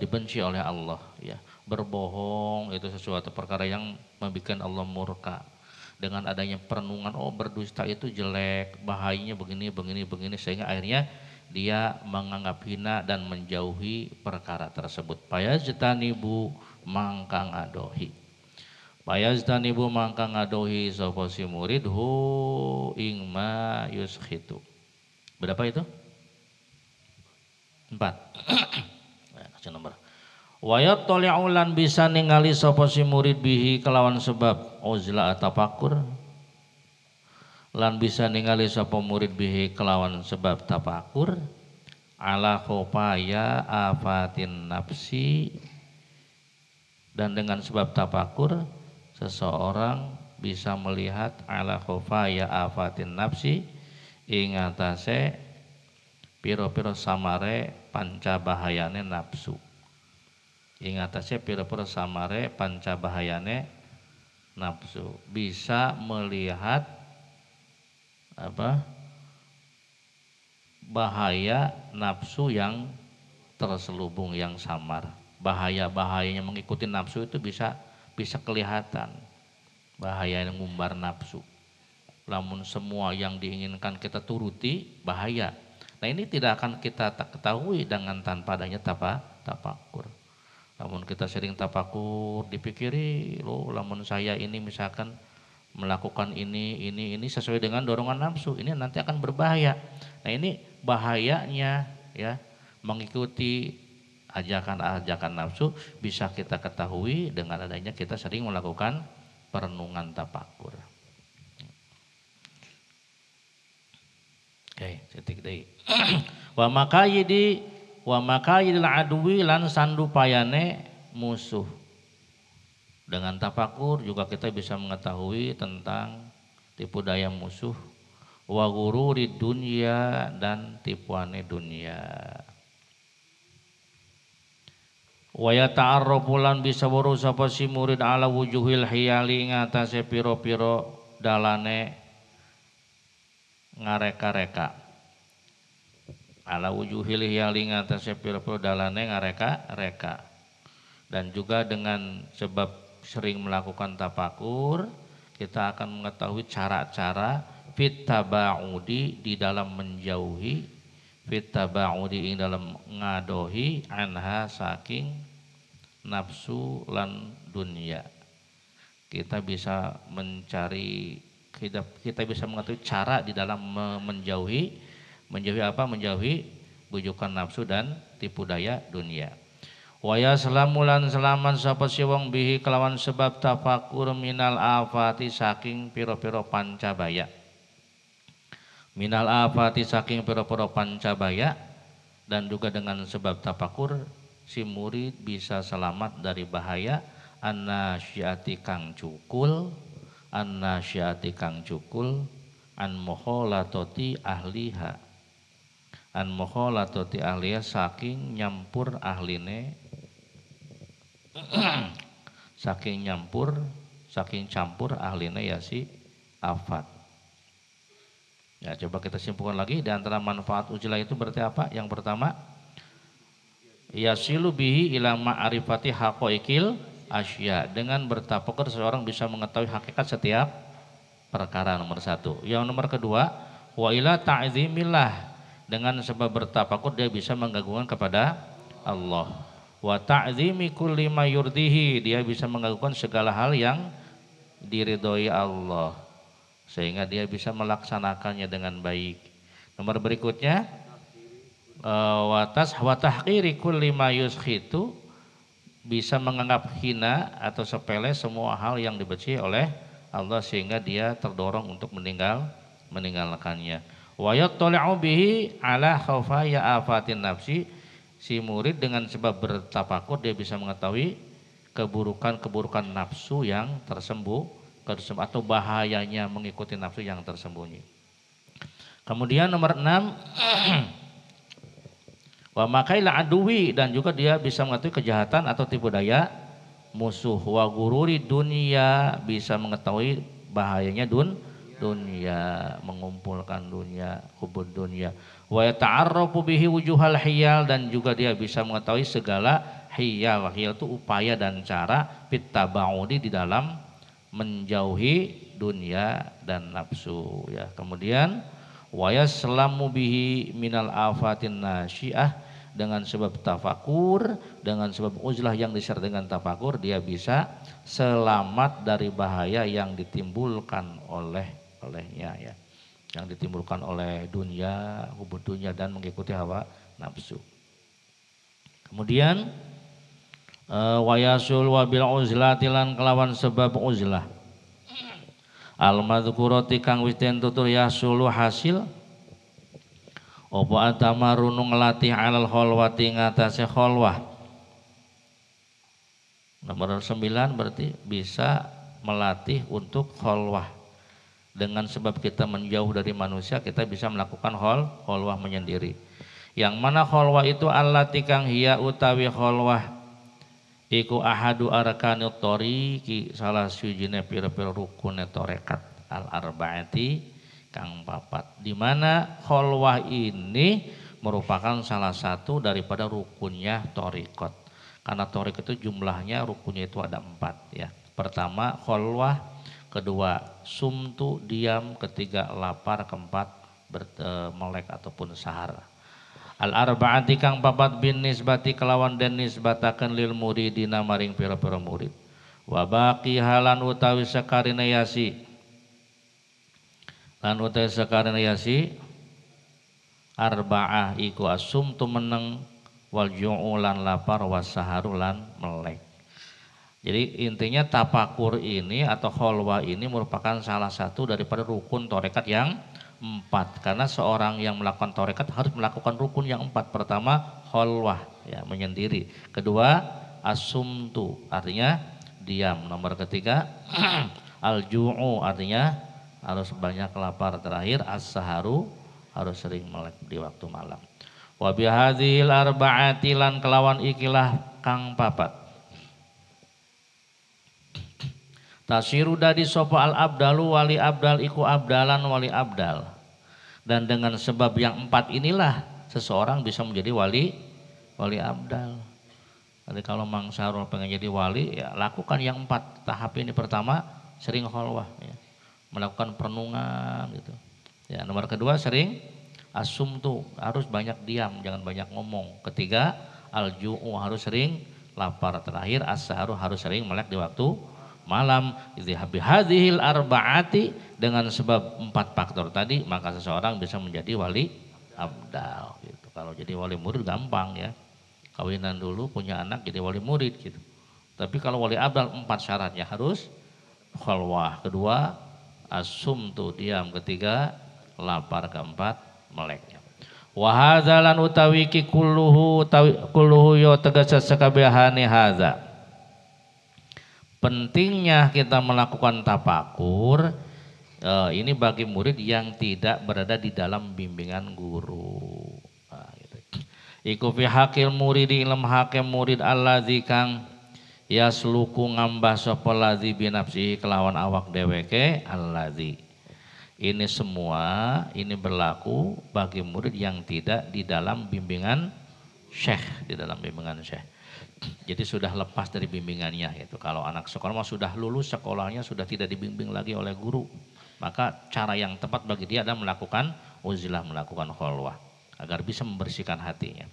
dibenci oleh Allah, ya. Berbohong itu sesuatu perkara yang membuat Allah murka. Dengan adanya perenungan, oh berdusta itu jelek, bahayanya begini, sehingga akhirnya dia menganggap hina dan menjauhi perkara tersebut. Payajtanibu mangka ngadohi, payajtanibu mangka ngadohi sapa si murid hu ing ma yuskhitu. Berapa itu? 4. Nah, kasih nomor. Wa yattali'u, lan bisa ningali sapa si murid bihi kelawan sebab uzlah tafakur, lan bisa ningali sapa murid bihi kelawan sebab tafakur ala khofaya afatin nafsi, dan dengan sebab tafakur seseorang bisa melihat ala khofaya afatin nafsi, ing atase piro-piro samare panca bahayane nafsu. ingatase pira-pira samare pancabahayane nafsu, bisa melihat bahaya nafsu yang terselubung, yang samar. Bahayanya mengikuti nafsu itu bisa kelihatan. Bahaya yang ngumbar nafsu. Lamun semua yang diinginkan kita turuti, bahaya. Nah ini tidak akan kita ketahui dengan tanpa adanya tafakur. Lamun kita sering tafakur, dipikiri, loh lamun saya ini misalkan melakukan ini sesuai dengan dorongan nafsu, ini nanti akan berbahaya. Nah ini bahayanya ya mengikuti ajakan nafsu bisa kita ketahui dengan adanya kita sering melakukan perenungan tafakur. Oke, titik deui. Wa makayidil adwi lan sandupayane musuh. Dengan tafakur juga kita bisa mengetahui tentang tipu daya musuh, wa ghururi dunya dan tipuane dunia. Wa yata'arrafu lan bisa weruh sapa si murid ala wujuhil hiyali ngatasé pira-pira dalane ngareka-reka. Ala wujuhil hiyali ngatasé pira-pira dalane ngareka-reka. Dan juga dengan sebab sering melakukan tafakur, kita akan mengetahui cara-cara fit taba'udi di dalam menjauhi, fit taba'udi ing dalam ngadohi anha saking nafsu lan dunia. Kita bisa mencari, kita bisa mengetahui cara di dalam menjauhi apa? Menjauhi bujukan nafsu dan tipu daya dunia. Wa yaslamulan selaman sapa si wong bihi kelawan sebab tafakur minal afati saking pira-pira pancabaya. Minal afati saking pira-pira pancabaya, dan juga dengan sebab tafakur si murid bisa selamat dari bahaya annasyiati kang cukul, annasyiati kang cukul, an mukhalatati ahliha, an mukhalatati ahliha saking nyampur ahline, saking campur ahline ya si afat. Ya, coba kita simpulkan lagi di antara manfaat uzlah itu berarti apa? Yang pertama, yasilu bihi ila ma'rifati haqaiqil asya. Dengan bertafakur seseorang bisa mengetahui hakikat setiap perkara, nomor satu. Yang nomor kedua, wa ila ta'zimillah. Dengan sebab bertafakur dia bisa mengagungkan kepada Allah. Wa ta'zimi kulli ma yurdihi, dia bisa mengagungkan segala hal yang diridhoi Allah, sehingga dia bisa melaksanakannya dengan baik. Nomor berikutnya, wa tahqiri kulli ma yuskhitu, bisa menganggap hina atau sepele semua hal yang dibenci oleh Allah, sehingga dia terdorong untuk meninggalkannya. Wa yattali'u bihi ala khawfaya afatin nafsi, si murid dengan sebab bertafakur dia bisa mengetahui keburukan nafsu yang atau bahayanya mengikuti nafsu yang tersembunyi. Kemudian nomor 6, wa makaila aduwi, dan juga dia bisa mengetahui kejahatan atau tipu daya musuh. Wa gururi dunia, bisa mengetahui bahayanya dunia, mengumpulkan dunia, hubud dunia. Wa yata'arrafu bihi wujuhal hiyal, dan juga dia bisa mengetahui segala hiyal. Hiyal itu upaya dan cara fit tabaudi di dalam menjauhi dunia dan nafsu ya. Kemudian wa yaslamu bihi minal afatin nasyiah, dengan sebab tafakur, dengan sebab uzlah yang disertai dengan tafakur, dia bisa selamat dari bahaya yang ditimbulkan olehnya ya, yang ditimbulkan oleh dunia, hubud dunia dan mengikuti hawa nafsu. Kemudian wa yasul wa bil uzlati lan kelawan sebab uzlah al madzkurati kang wis den tutur yasulu hasil apa atamarunu ngelatih alal kholwati ngatasé kholwah. Nomor 9 berarti bisa melatih untuk kholwah. Dengan sebab kita menjauh dari manusia, kita bisa melakukan kholwah menyendiri. Yang mana kholwah itu allati kang hiya utawi kholwah iku ahadu arkanit thoriqi salah sujine pira-pira rukune tarekat al arbaati kang papat, di mana kholwah ini merupakan salah satu daripada rukunnya thariqat. Karena thariqat itu jumlahnya rukunnya itu ada 4 ya. Pertama kholwah, kedua sumtu diam, ketiga lapar, keempat melek ataupun sahar. Al arbaati kang papat bin nisbati kelawan den nisbataken lil muridina maring pira-pira murid. Wa baqi halan utawi sakarina yasi, lan utawi sakarina yasi arba'ah iku asumtu meneng wal ju'u lan lapar wasaharu lan melek. Jadi intinya tapakur ini atau kholwah ini merupakan salah satu daripada rukun tarekat yang 4. Karena seorang yang melakukan tarekat harus melakukan rukun yang 4. Pertama kholwah ya menyendiri. Kedua asumtu artinya diam. Nomor ketiga al-ju'u artinya harus banyak lapar. Terakhir as-saharu harus sering melek di waktu malam. Wa bihadzihil arba'ati lan kelawan ikilah kang papat. Tasiru dadi sopo al abdalu wali abdal iku abdalan wali abdal. Dan dengan sebab yang 4 inilah seseorang bisa menjadi wali abdal. Jadi kalau Mang Sarul pengen jadi wali ya lakukan yang 4 tahap ini. Pertama sering kholwah ya, melakukan perenungan gitu. Ya, nomor kedua sering asumtu, harus banyak diam, jangan banyak ngomong. Ketiga al-ju'u, harus sering lapar. Terakhir as-saharu, harus sering melek di waktu malam. Idhihabi hadhil arba'ati, dengan sebab 4 faktor tadi maka seseorang bisa menjadi wali abdal gitu. Kalau jadi wali murid gampang ya, kawinan dulu punya anak jadi wali murid gitu. Tapi kalau wali abdal 4 syaratnya, harus khalwah, kedua asumtu diam, ketiga lapar, keempat meleknya. Wa hadza lan utawi ki kulluhu yo tegese sakabehane hadza. Pentingnya kita melakukan tapakur ini bagi murid yang tidak berada di dalam bimbingan guru. Nah, gitu. Iku fi hakil muridi ilm hakim murid allazi kang yasluku ngambah sapa ladzi binafsihi kelawan awak dheweke allazi. Ini semua ini berlaku bagi murid yang tidak di dalam bimbingan syekh, di dalam bimbingan syekh. Jadi sudah lepas dari bimbingannya itu. Kalau anak sekolah mah sudah lulus sekolahnya, sudah tidak dibimbing lagi oleh guru, maka cara yang tepat bagi dia adalah melakukan uzlah, melakukan kholwah agar bisa membersihkan hatinya.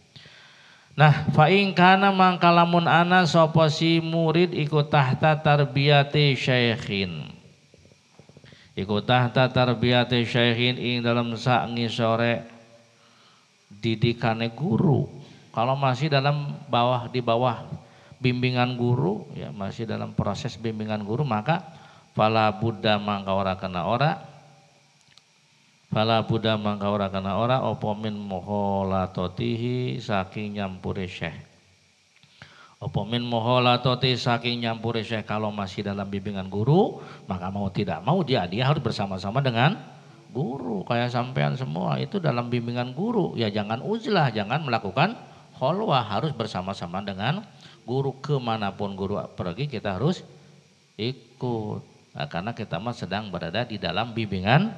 Nah, fa in kana mangkalamun ana sapa si murid iku tahta tarbiyati syaikhin. Iku tahta tarbiyati syaikhin ing dalam sak ngisore didikane guru. Kalau masih di bawah bimbingan guru ya, masih dalam proses bimbingan guru, maka fala buddha mangka ora kana ora apa min muholatotihi saking nyampure syekh. Apa min muholatoti saking nyampure syekh. Kalau masih dalam bimbingan guru, maka mau tidak mau dia harus bersama-sama dengan guru. Kayak sampean semua itu dalam bimbingan guru, ya jangan uzlah, jangan melakukan kholwah, harus bersama-sama dengan guru. Kemanapun guru pergi kita harus ikut. Nah, karena kita mah sedang berada di dalam bimbingan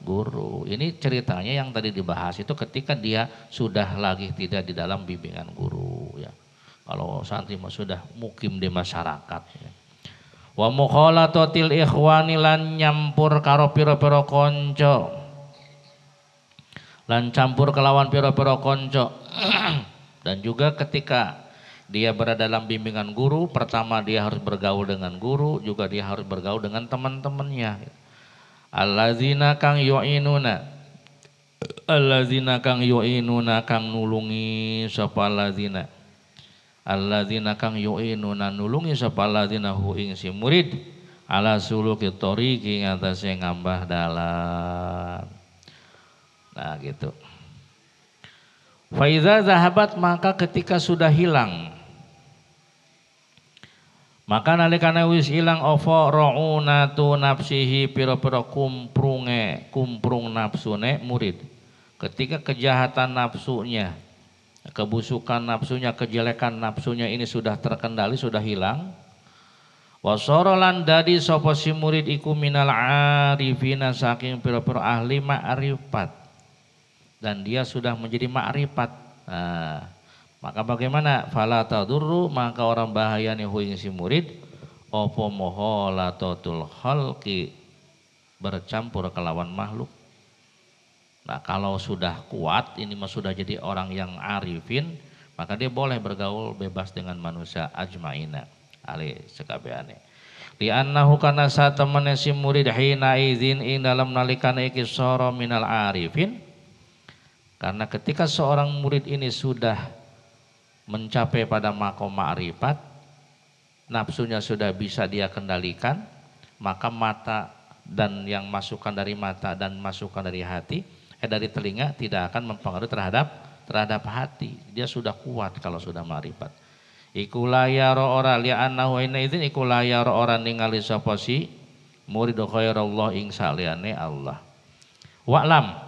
guru. Ini ceritanya yang tadi dibahas itu ketika dia sudah lagi tidak di dalam bimbingan guru ya. Kalau santri mah sudah mukim di masyarakat ya. Wa mukhalatatil ikhwani lan nyampur karo pira-pira kanca. Lan campur kelawan pira-pira kanca. Dan juga ketika dia berada dalam bimbingan guru, pertama dia harus bergaul dengan guru, juga dia harus bergaul dengan teman-temannya. Allazina kang yu'inuna kang nulungi sapa allazina kang yu'inuna nulungi sapa allazina hu ing si murid ala suluki thoriqi ngatasé ngambah dalan. Nah gitu. Faiza zahabat, maka ketika sudah hilang, maka nalikane wis ilang apa raunatu nafsihi pira-pira kumprung nafsune murid. Ketika kejahatan nafsunya kebusukan nafsunya, kejelekan nafsunya ini sudah terkendali, sudah hilang. Wasorolan dadi sapa si murid iku minal arifina saking pira-pira ahli ma'rifat, dan dia sudah menjadi ma'rifat. Nah, maka bagaimana? Fala tadurru, maka orang bahayane hu ing si murid apa moholatatul khalqi, bercampur kelawan makhluk. Nah, kalau sudah kuat ini mah sudah jadi orang yang arifin, maka dia boleh bergaul bebas dengan manusia ajmaina ali sekabeane. Li annahu kana satamane si murid hina idzin ing dalam nalikane iki sara minal arifin, karena ketika seorang murid ini sudah mencapai pada makom ma'rifat, nafsunya sudah bisa dia kendalikan, maka mata dan yang masukan dari mata dan masukan dari hati, dari telinga tidak akan mempengaruhi terhadap hati. Dia sudah kuat kalau sudah ma'rifat. Iku la yara ora li annahu ina idzin iku la yara ora ningali sapa si murid khairallah ing saliyane Allah. Wa'lam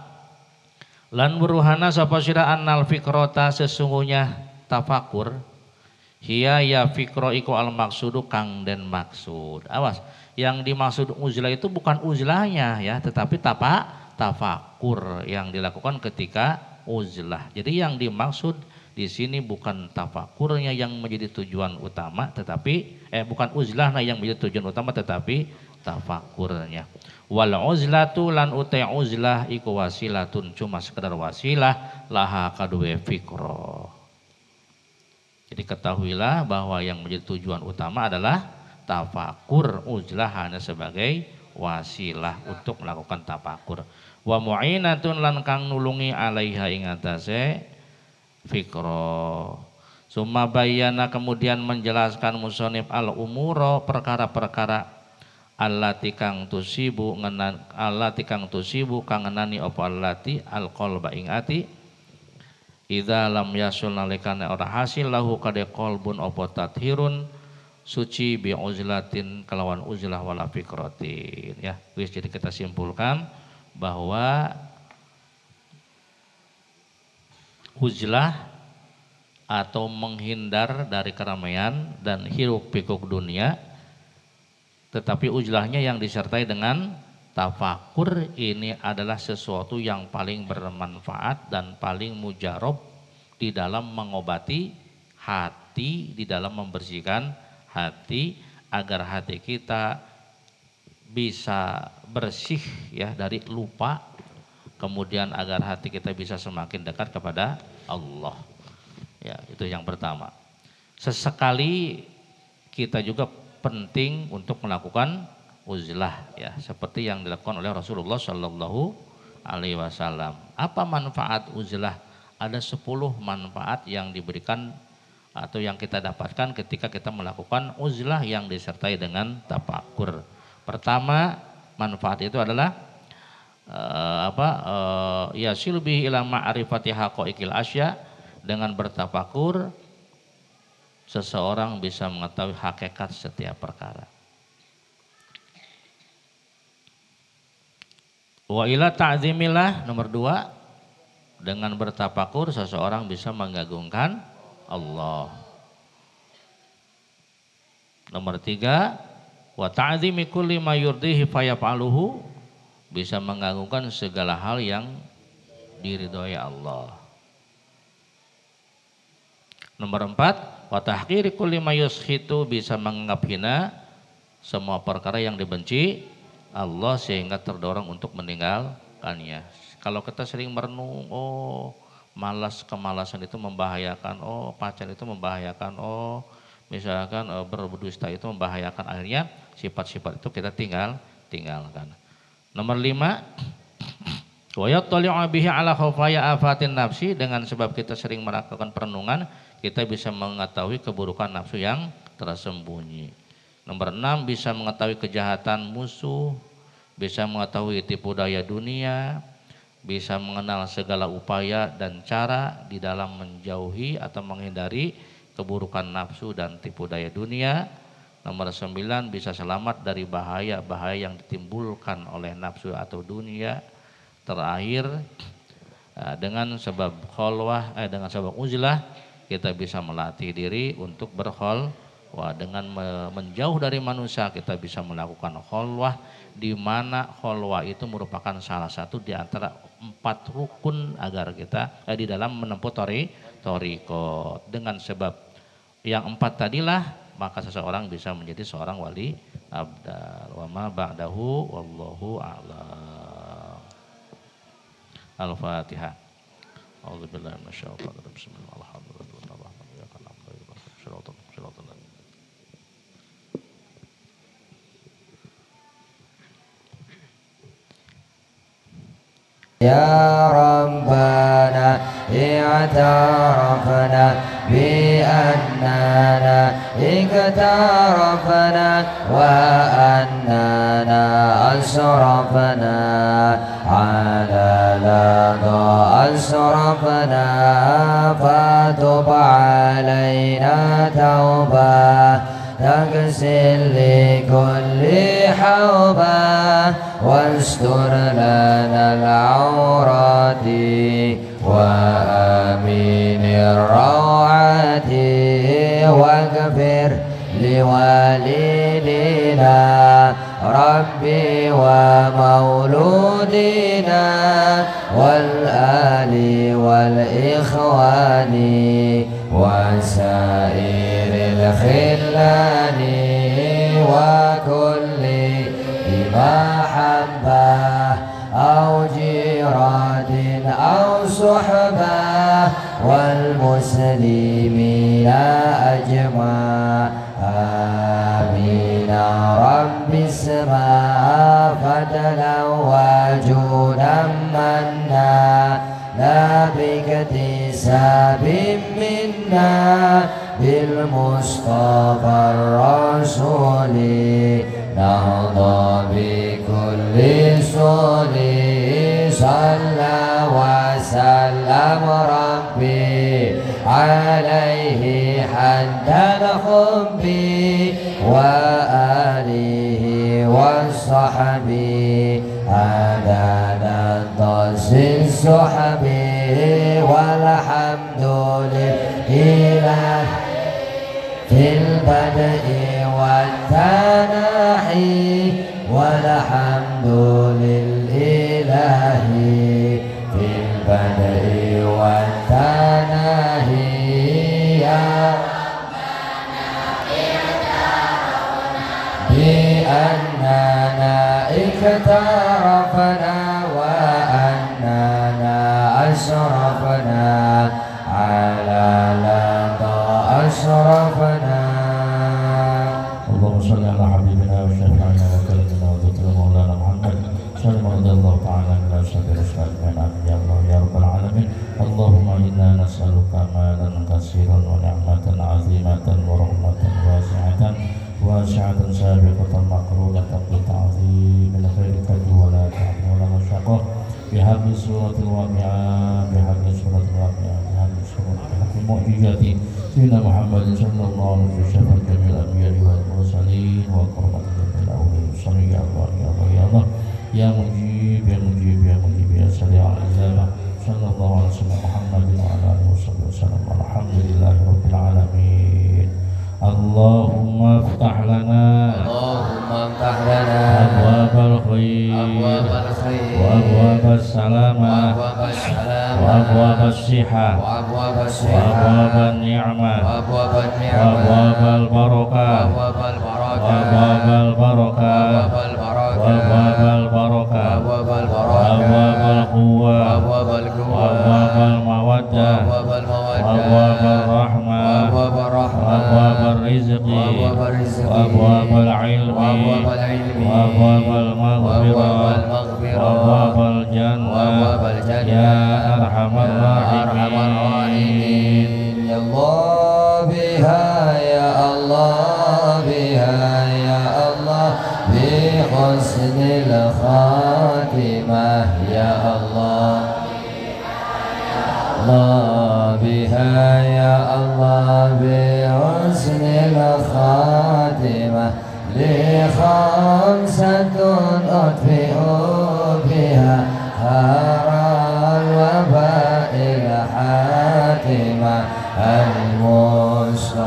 lan weruhana sapa sira annal fikrata, sesungguhnya tafakur, hiya ya fikro iku al maksudu kang den maksud. Awas, yang dimaksud uzlah itu bukan uzlahnya ya, tetapi tafakur yang dilakukan ketika uzlah. Jadi yang dimaksud di sini bukan tafakurnya yang menjadi tujuan utama, tetapi bukan uzlahnya yang menjadi tujuan utama, tetapi tafakurnya. Wal uzlatu lan utai uzlah iku wasilatun, cuma sekedar wasilah laha kadue fikro. Jadi ketahuilah bahwa yang menjadi tujuan utama adalah tafakur, uzlah hanya sebagai wasilah untuk melakukan tafakur. Wa mu'inatun lan kang nulungi alaiha ing atase fikro. Summa bayana, kemudian menjelaskan musonif al umuro, perkara-perkara allati kang tusibu kang ngenani apa allati al qalba ing ati. Idza lam yasul nalikane ora hasil lahu kade qalbun apa tathirun, suci bi uzlatin kelawan uzlah wala fikratin ya. Wis, jadi kita simpulkan bahwa uzlah atau menghindar dari keramaian dan hiruk pikuk dunia, tetapi uzlahnya yang disertai dengan tafakur, ini adalah sesuatu yang paling bermanfaat dan paling mujarab di dalam mengobati hati, di dalam membersihkan hati agar hati kita bisa bersih ya dari lupa, kemudian agar hati kita bisa semakin dekat kepada Allah. Ya, itu yang pertama. Sesekali kita juga penting untuk melakukan uzlah ya, seperti yang dilakukan oleh Rasulullah Shallallahu Alaihi Wasallam. Apa manfaat uzlah? Ada 10 manfaat yang diberikan atau yang kita dapatkan ketika kita melakukan uzlah yang disertai dengan tafakur. Pertama, manfaat itu adalah yasil bihi ila ma'rifati haqaiqil asya. Dengan bertafakur seseorang bisa mengetahui hakikat setiap perkara. Wa ila ta'zimillah, nomor 2, dengan bertafakur seseorang bisa mengagungkan Allah. Nomor 3, wa ta'zimi kulli ma yurdihi fayaf'aluhu, bisa mengagungkan segala hal yang diridhoi Allah. Nomor 4, wa tahqiri kulli ma yuskhitu, bisa menganggap hina semua perkara yang dibenci Allah sehingga terdorong untuk meninggalkannya. Kalau kita sering merenung, oh kemalasan itu membahayakan, oh pacar itu membahayakan, oh misalkan berdusta itu membahayakan, akhirnya sifat-sifat itu kita tinggalkan. Nomor 5, wa yattali'u bihi ala khafaya afatin nafsi, dengan sebab kita sering melakukan perenungan kita bisa mengetahui keburukan nafsu yang tersembunyi. Nomor 6, bisa mengetahui kejahatan musuh, bisa mengetahui tipu daya dunia, bisa mengenal segala upaya dan cara di dalam menjauhi atau menghindari keburukan nafsu dan tipu daya dunia. Nomor 9, bisa selamat dari bahaya-bahaya yang ditimbulkan oleh nafsu atau dunia. Terakhir, Dengan sebab dengan sebab uzlah kita bisa melatih diri untuk berkholwah. Dengan menjauh dari manusia kita bisa melakukan kholwah, di mana kholwah itu merupakan salah satu di antara 4 rukun agar kita di dalam menempuh thariqah. Dengan sebab yang 4 tadilah maka seseorang bisa menjadi seorang wali abdal. Wa ma ba'dahu wallahu a'lam. Al-Fatihah. A'udzubillahi minasyaitonir rajim. Bismillahirrahmanirrahim. يا ربنا اعترفنا بأننا اقترفنا وأننا أسرفنا على لظى أسرفنا فتب علينا توبة تغسل لكل حوبة واستر لنا العورات وآمين الروعات واغفر لوالدينا ربي ومولودنا والآل والإخوان وسائر الخلان وكل محبة أو جيران أو صحبة والمسلمين أجمع آمين رب اسمع فضلا وجودا منا لا باكتساب منا بالمصطفى الرسول نهضى بكل صول صلى وسلم ربي عليه حد الحب وآله والصحب عدد الطس السحب والحمد لله في البدء والتناحي والحمد لله في البدء والتناحي يا بأننا اقترفنا وأننا أشرفنا على لظى أشرفنا. اللهم صل على حبيبنا وشفيعنا وكريمنا وذكرنا مولانا محمد صلى الله تعالى على سيدنا محمد يا الله يا رب العالمين. اللهم إنا نسألك مالا كثيرا ونعمة عظيمة ورحمة واسعة سابقة مقرونة بالتعظيم من خير كد ولا تعب ولا مشقة بحق سورة الواقعة بحق سورة الواقعة بحق سورة بحق معجزة سيدنا محمد صلى الله عليه وسلم شفاء جميع الأنبياء والمرسلين وقربة جميع الأولين صلى يا الله يا الله يا الله يا مجيب يا مجيب يا مجيب يا سريع الإجابة صلى الله عليه وسلم محمد وعلى آله وصحبه وسلم والحمد لله رب العالمين. اللهم افتح لنا أبواب الخير وأبواب السلامة وأبواب الصحة وأبواب النعمة وأبواب البركة وأبواب البركة وأبواب البركة وأبواب القوة وأبواب المودة وأبواب الرحمة وأبواب الرزق وأبواب العلم وأبواب المغفرة وأبواب الجنة يا أرحم الراحمين. يا الله بها يا الله بها يا الله بحسن الخاتمة يا الله بها يا الله بحسن الخاتمة لخمسة أطفئ بها هار الوباء المصطفى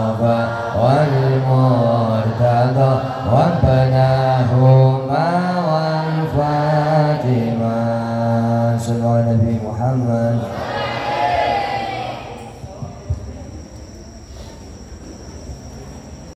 والمصطفى